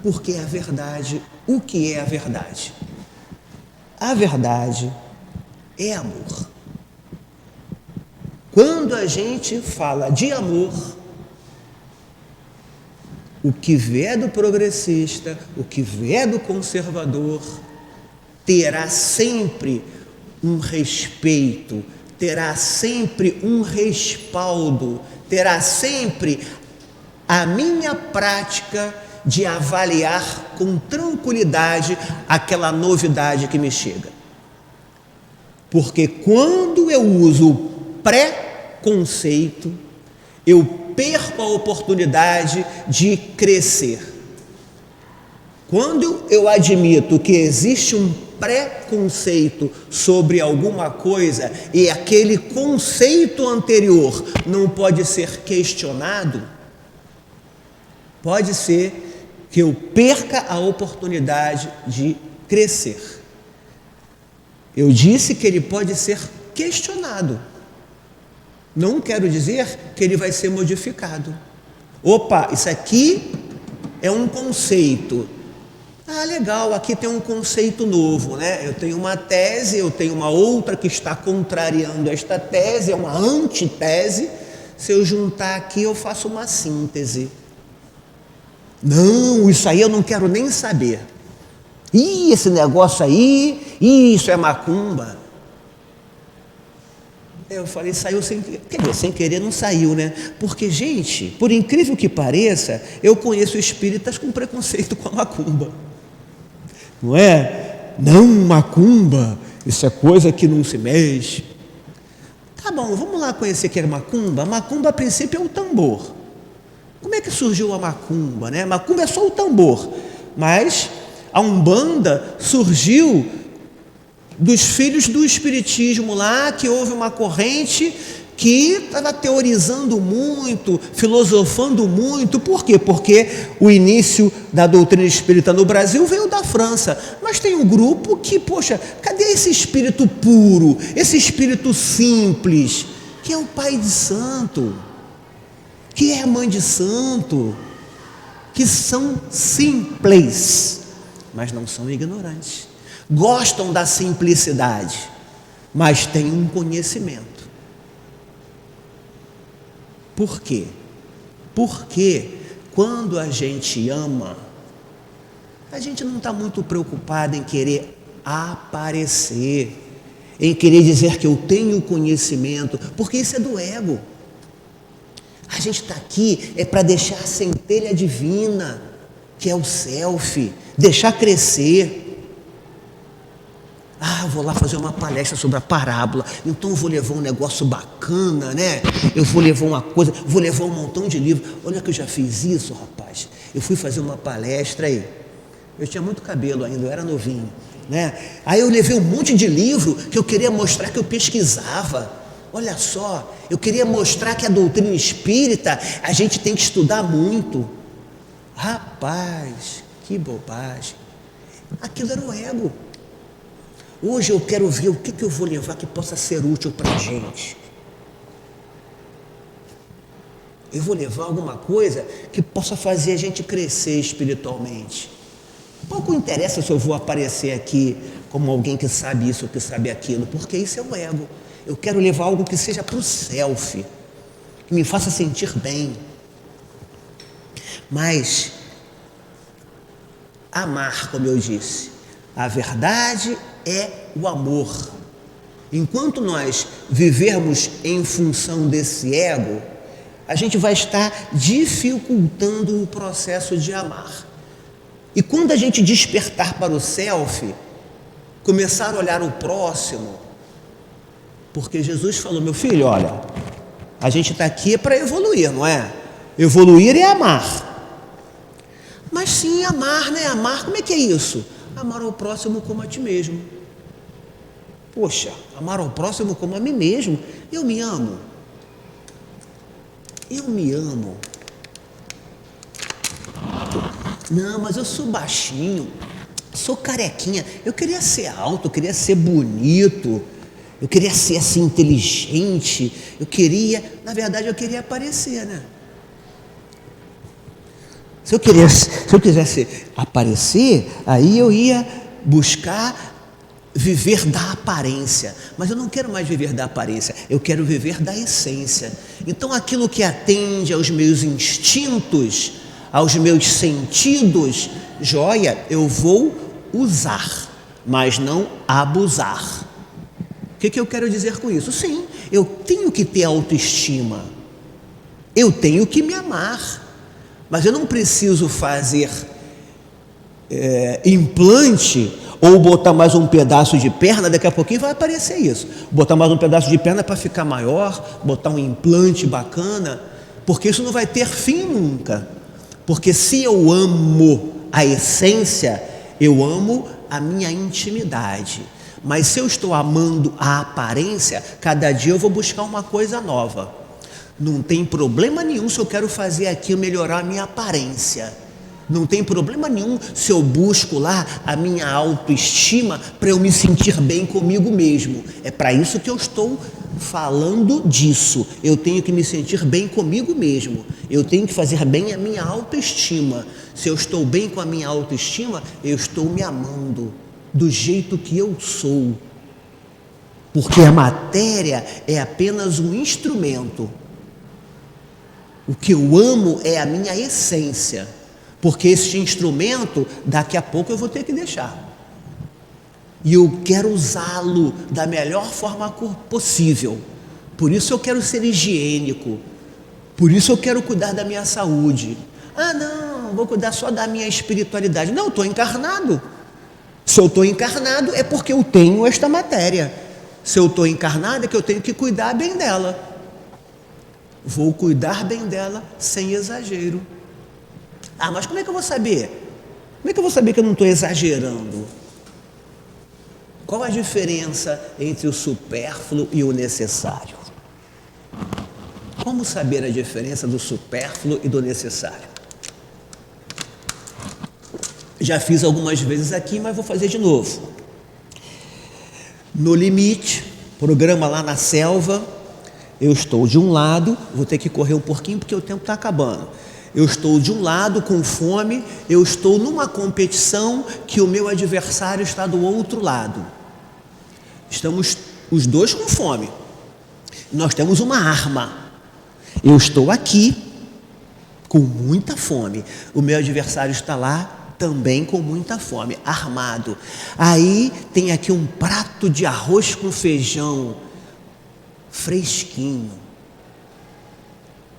Porque a verdade, o que é a verdade? A verdade é amor. Quando a gente fala de amor, o que vier do progressista, o que vier do conservador, terá sempre um respeito, terá sempre um respaldo, terá sempre a minha prática de avaliar com tranquilidade aquela novidade que me chega. Porque quando eu uso o pré-conceito, eu perco a oportunidade de crescer. Quando eu admito que existe um preconceito sobre alguma coisa e aquele conceito anterior não pode ser questionado, pode ser que eu perca a oportunidade de crescer. Eu disse que ele pode ser questionado. Não quero dizer que ele vai ser modificado. Opa, isso aqui é um conceito. Legal, aqui tem um conceito novo, né? Eu tenho uma tese, eu tenho uma outra que está contrariando esta tese, é uma antitese. Se eu juntar aqui, eu faço uma síntese. Não, isso aí eu não quero nem saber. Esse negócio aí, isso é macumba. Eu falei, saiu sem querer. Quer dizer, sem querer não saiu, né? Porque, gente, por incrível que pareça, eu conheço espíritas com preconceito com a macumba. Não é? Não, macumba, isso é coisa que não se mexe. Tá bom, vamos lá conhecer o que é macumba. Macumba, a princípio, é o tambor. Como é que surgiu a macumba, né? Macumba é só o tambor. Mas a Umbanda surgiu dos filhos do espiritismo lá, que houve uma corrente que estava teorizando muito, filosofando muito. Por quê? Porque o início da doutrina espírita no Brasil veio da França. Mas tem um grupo que, poxa, cadê esse espírito puro, esse espírito simples, que é o Pai de Santo? que é mãe de santo, que são simples, mas não são ignorantes. Gostam da simplicidade, mas têm um conhecimento. Por quê? Porque quando a gente ama, a gente não está muito preocupado em querer aparecer, em querer dizer que eu tenho conhecimento, porque isso é do ego. A gente está aqui para deixar a centelha divina, que é o selfie, deixar crescer. Eu vou lá fazer uma palestra sobre a parábola, então eu vou levar um negócio bacana, né? Eu vou levar uma coisa, vou levar um montão de livros. Olha que eu já fiz isso, rapaz. Eu fui fazer uma palestra aí. Eu tinha muito cabelo ainda, eu era novinho, né? Aí eu levei um monte de livro que eu queria mostrar que eu pesquisava. Olha só, eu queria mostrar que a doutrina espírita a gente tem que estudar muito. Rapaz, que bobagem. Aquilo era o ego. Hoje eu quero ver o que eu vou levar que possa ser útil para a gente. Eu vou levar alguma coisa que possa fazer a gente crescer espiritualmente. Pouco interessa se eu vou aparecer aqui como alguém que sabe isso ou que sabe aquilo, porque isso é o ego. Eu quero levar algo que seja para o selfie, que me faça sentir bem. Mas amar, como eu disse, a verdade é o amor. Enquanto nós vivermos em função desse ego, a gente vai estar dificultando o processo de amar. E quando a gente despertar para o selfie, começar a olhar o próximo, porque Jesus falou, meu filho, olha, a gente está aqui para evoluir, não é? Evoluir é amar. Mas sim, amar, né? Amar, como é que é isso? Amar ao próximo como a ti mesmo. Poxa, amar ao próximo como a mim mesmo. Eu me amo. Eu me amo. Não, mas eu sou baixinho, sou carequinha. Eu queria ser alto, eu queria ser bonito, eu queria ser assim inteligente. Na verdade eu queria aparecer, né? Se eu quisesse aparecer, aí eu ia buscar viver da aparência, mas eu não quero mais viver da aparência, eu quero viver da essência. Então aquilo que atende aos meus instintos, aos meus sentidos, joia, eu vou usar, mas não abusar. O que eu quero dizer com isso? Sim, eu tenho que ter autoestima, eu tenho que me amar, mas eu não preciso fazer implante ou botar mais um pedaço de perna. Daqui a pouquinho vai aparecer isso, botar mais um pedaço de perna para ficar maior, botar um implante bacana, porque isso não vai ter fim nunca. Porque se eu amo a essência, eu amo a minha intimidade. Mas se eu estou amando a aparência, cada dia eu vou buscar uma coisa nova. Não tem problema nenhum se eu quero fazer aqui melhorar a minha aparência. Não tem problema nenhum se eu busco lá a minha autoestima para eu me sentir bem comigo mesmo. É para isso que eu estou falando disso. Eu tenho que me sentir bem comigo mesmo. Eu tenho que fazer bem a minha autoestima. Se eu estou bem com a minha autoestima, eu estou me amando do jeito que eu sou. Porque a matéria é apenas um instrumento. O que eu amo é a minha essência. Porque esse instrumento, daqui a pouco eu vou ter que deixar. E eu quero usá-lo da melhor forma possível. Por isso eu quero ser higiênico. Por isso eu quero cuidar da minha saúde. Não, vou cuidar só da minha espiritualidade. Não, eu estou encarnado. Se eu estou encarnado é porque eu tenho esta matéria. Se eu estou encarnado é que eu tenho que cuidar bem dela. Vou cuidar bem dela sem exagero. Mas como é que eu vou saber? Como é que eu vou saber que eu não estou exagerando? Qual a diferença entre o supérfluo e o necessário? Como saber a diferença do supérfluo e do necessário? Já fiz algumas vezes aqui, mas vou fazer de novo. No Limite, programa lá na selva, Eu estou de um lado, vou ter que correr um pouquinho porque o tempo está acabando. Eu estou de um lado com fome, eu estou numa competição que o meu adversário está do outro lado. Estamos os dois com fome. Nós temos uma arma. Eu estou aqui com muita fome. O meu adversário está lá também com muita fome, armado. Aí tem aqui um prato de arroz com feijão, fresquinho.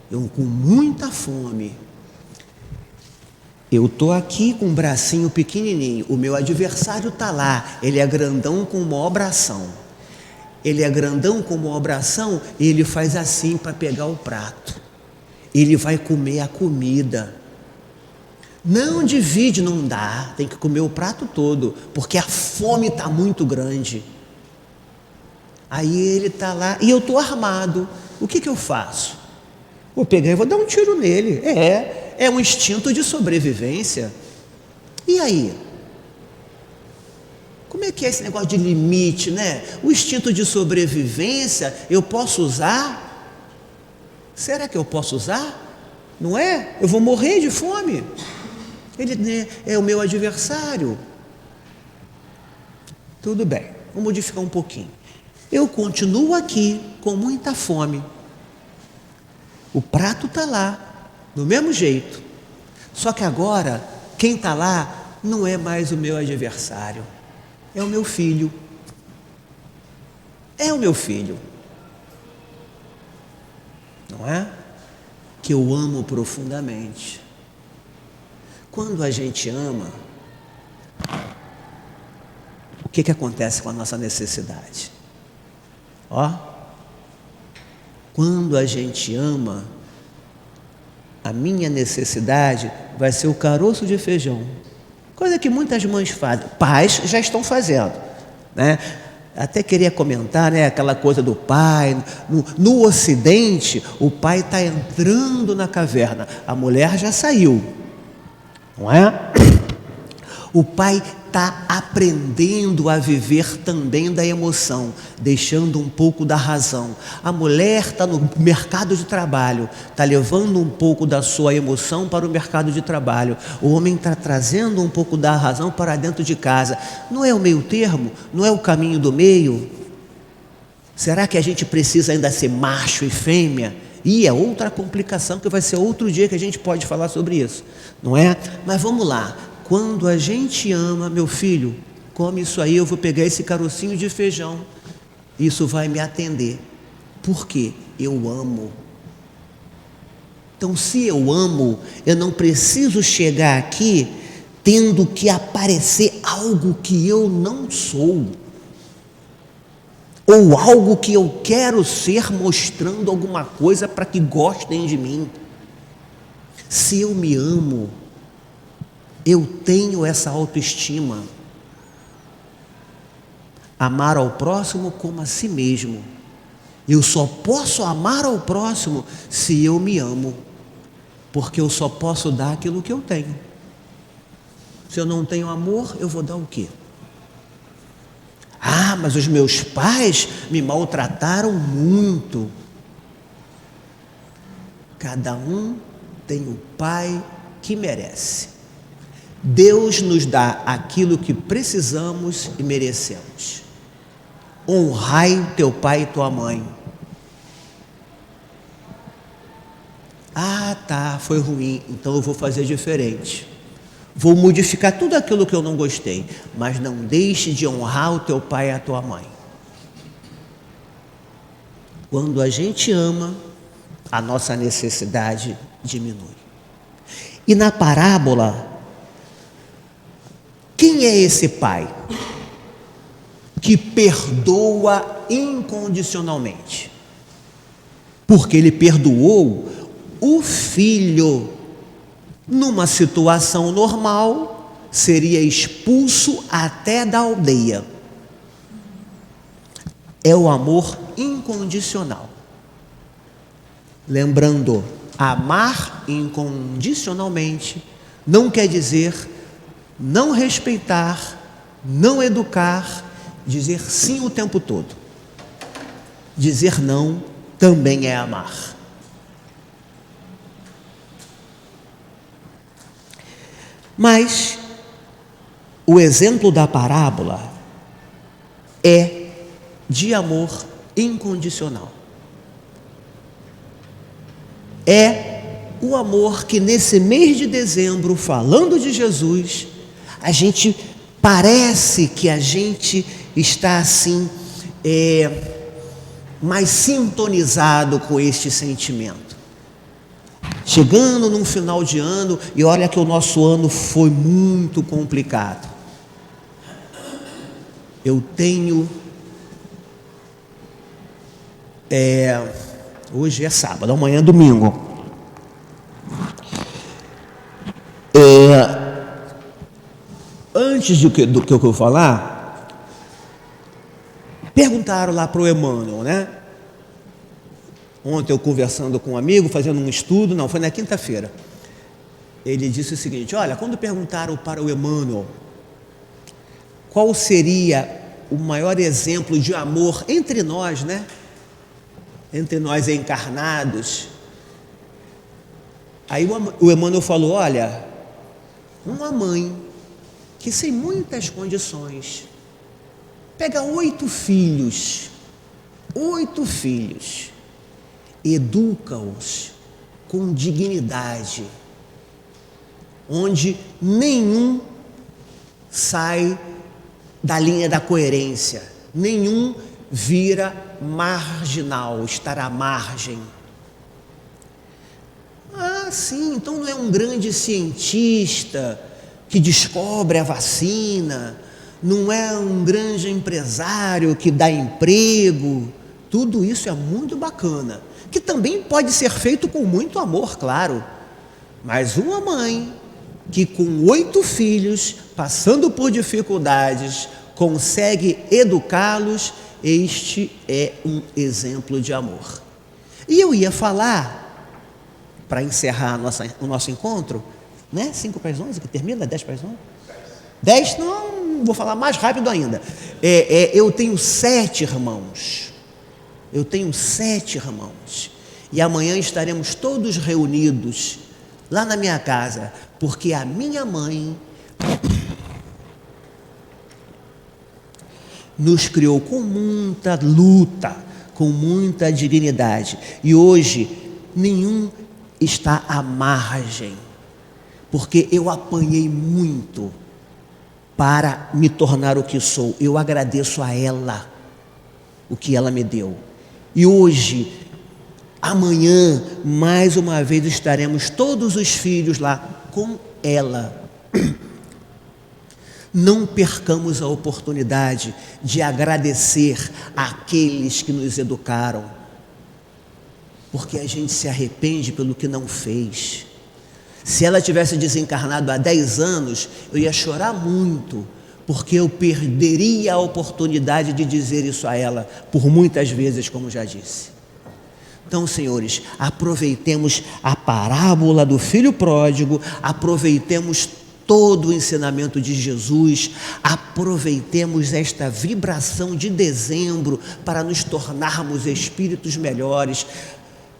Eu com muita fome. Eu estou aqui com um bracinho pequenininho. O meu adversário está lá. Ele é grandão com uma bração. Ele é grandão com uma bração e ele faz assim para pegar o prato. Ele vai comer a comida. Não divide, não dá. Tem que comer o prato todo, porque a fome está muito grande. Aí ele está lá e eu estou armado. O que eu faço? Vou pegar e vou dar um tiro nele. É um instinto de sobrevivência. E aí? Como é que é esse negócio de limite, né? O instinto de sobrevivência eu posso usar? Será que eu posso usar? Não é? Eu vou morrer de fome. Ele, né, é o meu adversário. Tudo bem, vou modificar um pouquinho. Eu continuo aqui com muita fome. O prato está lá, do mesmo jeito. Só que agora, quem está lá não é mais o meu adversário. É o meu filho. É o meu filho. Não é? Que eu amo profundamente. Quando a gente ama, o que acontece com a nossa necessidade? Quando a gente ama, a minha necessidade vai ser o caroço de feijão. Coisa que muitas mães fazem, pais já estão fazendo, né? Até queria comentar, né, aquela coisa do pai. No Ocidente, o pai está entrando na caverna, a mulher já saiu, não é? O pai está aprendendo a viver também da emoção, deixando um pouco da razão. A mulher está no mercado de trabalho, está levando um pouco da sua emoção para o mercado de trabalho. O homem está trazendo um pouco da razão para dentro de casa. Não é o meio termo? Não é o caminho do meio? Será que a gente precisa ainda ser macho e fêmea? E é outra complicação que vai ser outro dia que a gente pode falar sobre isso, não é? Mas vamos lá. Quando a gente ama, meu filho, come isso aí, eu vou pegar esse carocinho de feijão, isso vai me atender. Por quê? Eu amo. Então, se eu amo, eu não preciso chegar aqui tendo que aparecer algo que eu não sou, ou algo que eu quero ser, mostrando alguma coisa para que gostem de mim. Se eu me amo, eu tenho essa autoestima. Amar ao próximo como a si mesmo. Eu só posso amar ao próximo se eu me amo, porque eu só posso dar aquilo que eu tenho. Se eu não tenho amor, eu vou dar o quê? Ah, mas os meus pais me maltrataram muito. Cada um tem o pai que merece. Deus nos dá aquilo que precisamos e merecemos. Honrai teu pai e tua mãe. Ah, tá, foi ruim, então eu vou fazer diferente. Vou modificar tudo aquilo que eu não gostei, mas não deixe de honrar o teu pai e a tua mãe. Quando a gente ama, a nossa necessidade diminui. E na parábola, quem é esse pai que perdoa incondicionalmente? Porque ele perdoou o filho. Numa situação normal, seria expulso até da aldeia. É o amor incondicional. Lembrando, amar incondicionalmente não quer dizer não respeitar, não educar, dizer sim o tempo todo. Dizer não também é amar. Mas o exemplo da parábola é de amor incondicional. É o amor que nesse mês de dezembro, falando de Jesus, a gente parece que a gente está assim, mais sintonizado com este sentimento. Chegando num final de ano, e olha que o nosso ano foi muito complicado. Eu tenho, hoje é sábado, amanhã é domingo. Antes do que eu vou falar, perguntaram lá para o Emmanuel, né? Ontem eu conversando com um amigo, fazendo um estudo, não, foi na quinta-feira. Ele disse o seguinte: olha, quando perguntaram para o Emmanuel qual seria o maior exemplo de amor entre nós, né? Entre nós encarnados. Aí o Emmanuel falou: olha, uma mãe que sem muitas condições pega 8 filhos, educa-os com dignidade, onde nenhum sai da linha da coerência, nenhum vira marginal, estar à margem. Ah, sim, então não é um grande cientista que descobre a vacina, não é um grande empresário que dá emprego. Tudo isso é muito bacana, que também pode ser feito com muito amor, claro. Mas uma mãe que com 8 filhos, passando por dificuldades, consegue educá-los, este é um exemplo de amor. E eu ia falar, para encerrar o nosso encontro, né? 10 para as 11, que termina, 10 para as 11? 10, não, vou falar mais rápido ainda. Eu tenho 7 irmãos. E amanhã estaremos todos reunidos lá na minha casa, porque a minha mãe nos criou com muita luta, com muita dignidade. E hoje nenhum está à margem, porque eu apanhei muito para me tornar o que sou. Eu agradeço a ela o que ela me deu. E hoje, amanhã, mais uma vez estaremos todos os filhos lá com ela. Não percamos a oportunidade de agradecer àqueles que nos educaram, porque a gente se arrepende pelo que não fez. Se ela tivesse desencarnado há 10 anos, eu ia chorar muito, porque eu perderia a oportunidade de dizer isso a ela, por muitas vezes, como já disse. Então, senhores, aproveitemos a parábola do filho pródigo, aproveitemos todo o ensinamento de Jesus, aproveitemos esta vibração de dezembro para nos tornarmos espíritos melhores,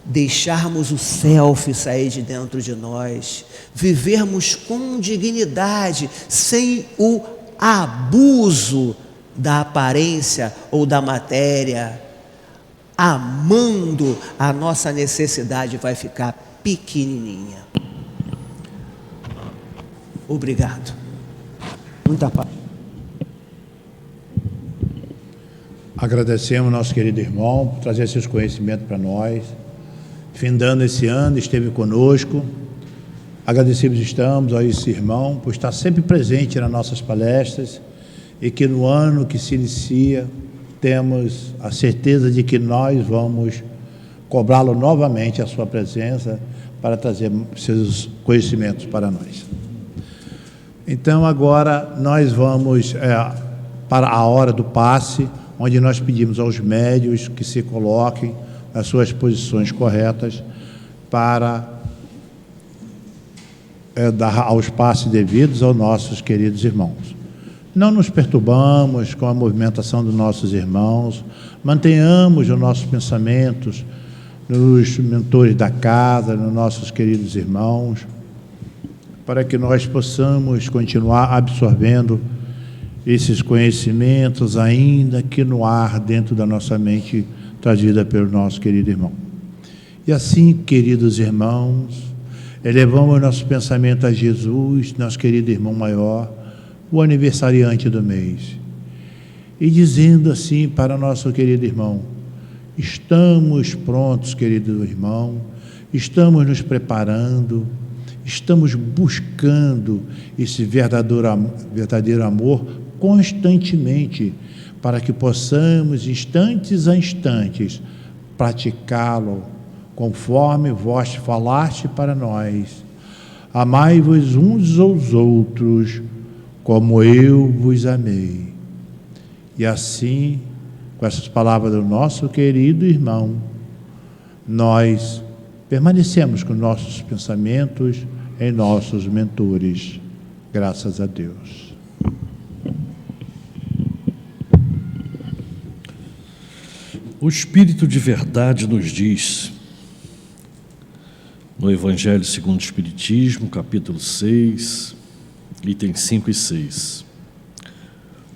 deixarmos o self sair de dentro de nós, vivermos com dignidade, sem o abuso da aparência ou da matéria, amando, a nossa necessidade vai ficar pequenininha. Obrigado. Muita paz. Agradecemos nosso querido irmão por trazer seus conhecimentos para nós. Findando esse ano, esteve conosco. Agradecidos estamos a esse irmão por estar sempre presente nas nossas palestras, e que no ano que se inicia temos a certeza de que nós vamos cobrá-lo novamente a sua presença para trazer seus conhecimentos para nós. Então agora nós vamos para a hora do passe, onde nós pedimos aos médios que se coloquem nas suas posições corretas para dar aos passes devidos aos nossos queridos irmãos. Não nos perturbamos com a movimentação dos nossos irmãos, mantenhamos os nossos pensamentos nos mentores da casa, nos nossos queridos irmãos, para que nós possamos continuar absorvendo esses conhecimentos, ainda que no ar, dentro da nossa mente, trazida pelo nosso querido irmão. E assim, queridos irmãos, elevamos nosso pensamento a Jesus, nosso querido irmão maior, o aniversariante do mês, e dizendo assim para nosso querido irmão: estamos prontos, querido irmão, estamos nos preparando, estamos buscando esse verdadeiro amor constantemente, para que possamos, instantes a instantes, praticá-lo, conforme vós falaste para nós: amai-vos uns aos outros, como eu vos amei. E assim, com essas palavras do nosso querido irmão, nós permanecemos com nossos pensamentos em nossos mentores. Graças a Deus. O Espírito de verdade nos diz, no Evangelho segundo o Espiritismo, capítulo 6, itens 5 e 6.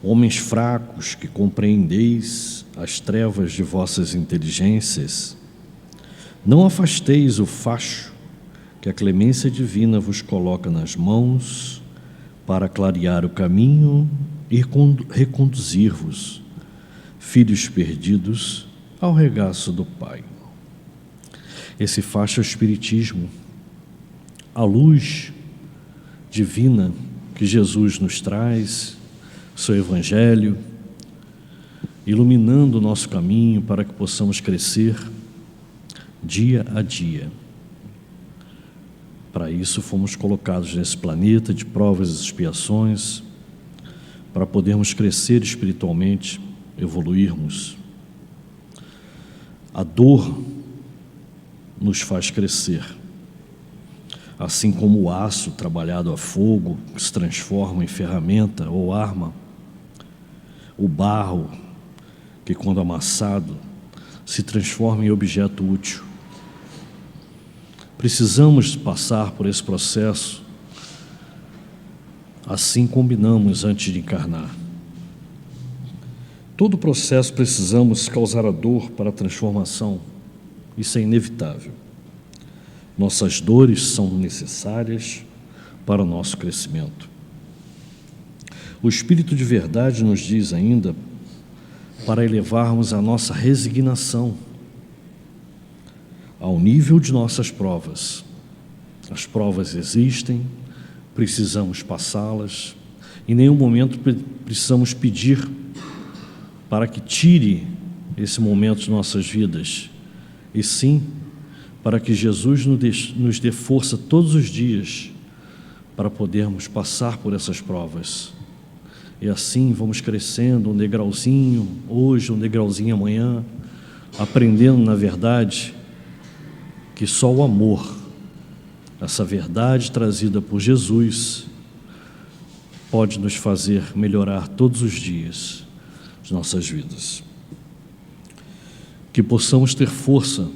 Homens fracos, que compreendeis as trevas de vossas inteligências, não afasteis o facho que a clemência divina vos coloca nas mãos para clarear o caminho e reconduzir-vos, filhos perdidos, ao regaço do Pai. Esse facho é o Espiritismo, a luz divina que Jesus nos traz, seu Evangelho, iluminando o nosso caminho para que possamos crescer dia a dia. Para isso fomos colocados nesse planeta de provas e expiações, para podermos crescer espiritualmente, evoluirmos. A dor nos faz crescer, assim como o aço trabalhado a fogo que se transforma em ferramenta ou arma, o barro que, quando amassado, se transforma em objeto útil. Precisamos passar por esse processo, assim combinamos antes de encarnar. Todo o processo precisamos causar a dor para a transformação, isso é inevitável. Nossas dores são necessárias para o nosso crescimento. O Espírito de verdade nos diz ainda para elevarmos a nossa resignação ao nível de nossas provas. As provas existem, precisamos passá-las, em nenhum momento precisamos pedir para que tire esse momento de nossas vidas, e sim para que Jesus nos dê força todos os dias para podermos passar por essas provas. E assim vamos crescendo um degrauzinho hoje, um degrauzinho amanhã, aprendendo, na verdade, que só o amor, essa verdade trazida por Jesus, pode nos fazer melhorar todos os dias de nossas vidas. Que possamos ter força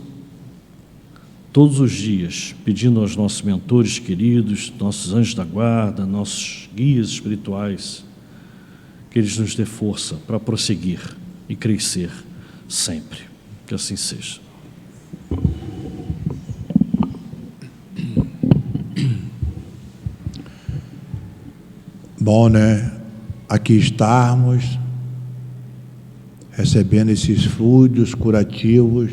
todos os dias, pedindo aos nossos mentores queridos, nossos anjos da guarda, nossos guias espirituais, que eles nos dê força para prosseguir e crescer sempre. Que assim seja. Bom, né? Aqui estarmos recebendo esses fluidos curativos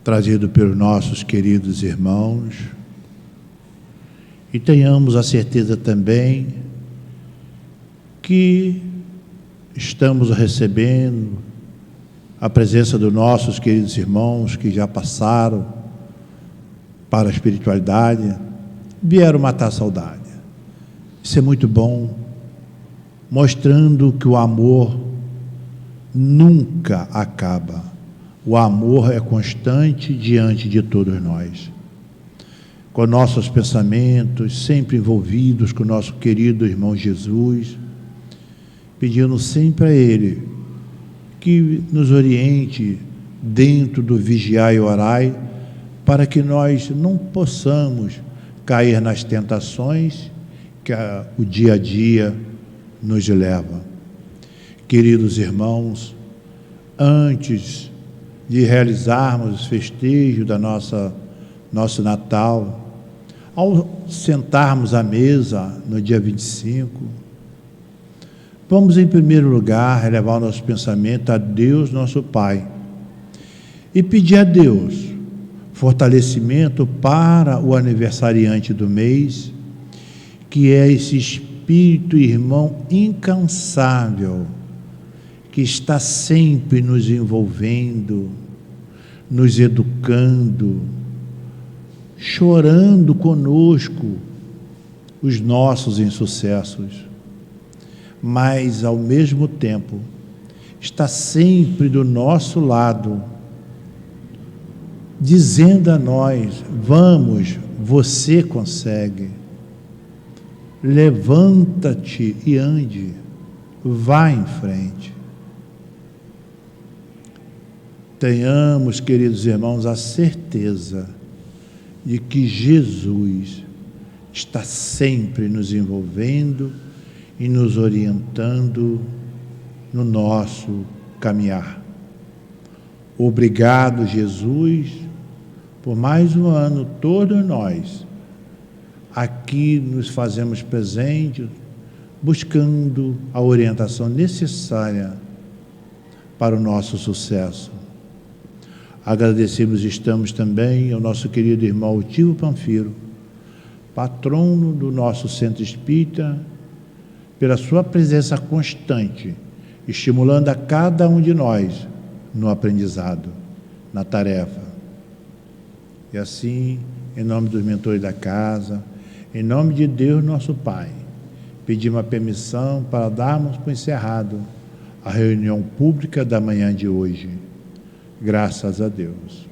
trazidos pelos nossos queridos irmãos, e tenhamos a certeza também que estamos recebendo a presença dos nossos queridos irmãos que já passaram para a espiritualidade, vieram matar a saudade. Isso é muito bom, mostrando que o amor nunca acaba. O amor é constante diante de todos nós. Com nossos pensamentos sempre envolvidos com o nosso querido irmão Jesus, pedindo sempre a Ele que nos oriente dentro do vigiai e orai, para que nós não possamos cair nas tentações que o dia a dia nos leva. Queridos irmãos, antes de realizarmos os festejos da nosso Natal, ao sentarmos à mesa no dia 25, vamos em primeiro lugar elevar o nosso pensamento a Deus, nosso Pai, e pedir a Deus fortalecimento para o aniversariante do mês, que é esse espírito irmão incansável, que está sempre nos envolvendo, nos educando, chorando conosco os nossos insucessos, mas ao mesmo tempo está sempre do nosso lado, dizendo a nós: vamos, você consegue, levanta-te e ande, vá em frente. Tenhamos, queridos irmãos, a certeza de que Jesus está sempre nos envolvendo e nos orientando no nosso caminhar. Obrigado, Jesus, por mais um ano, todos nós aqui nos fazemos presentes, buscando a orientação necessária para o nosso sucesso. Agradecemos, estamos também ao nosso querido irmão Altivo Panfiro, patrono do nosso Centro Espírita, pela sua presença constante, estimulando a cada um de nós no aprendizado, na tarefa. E assim, em nome dos mentores da casa, em nome de Deus, nosso Pai, pedimos a permissão para darmos por encerrado a reunião pública da manhã de hoje. Graças a Deus.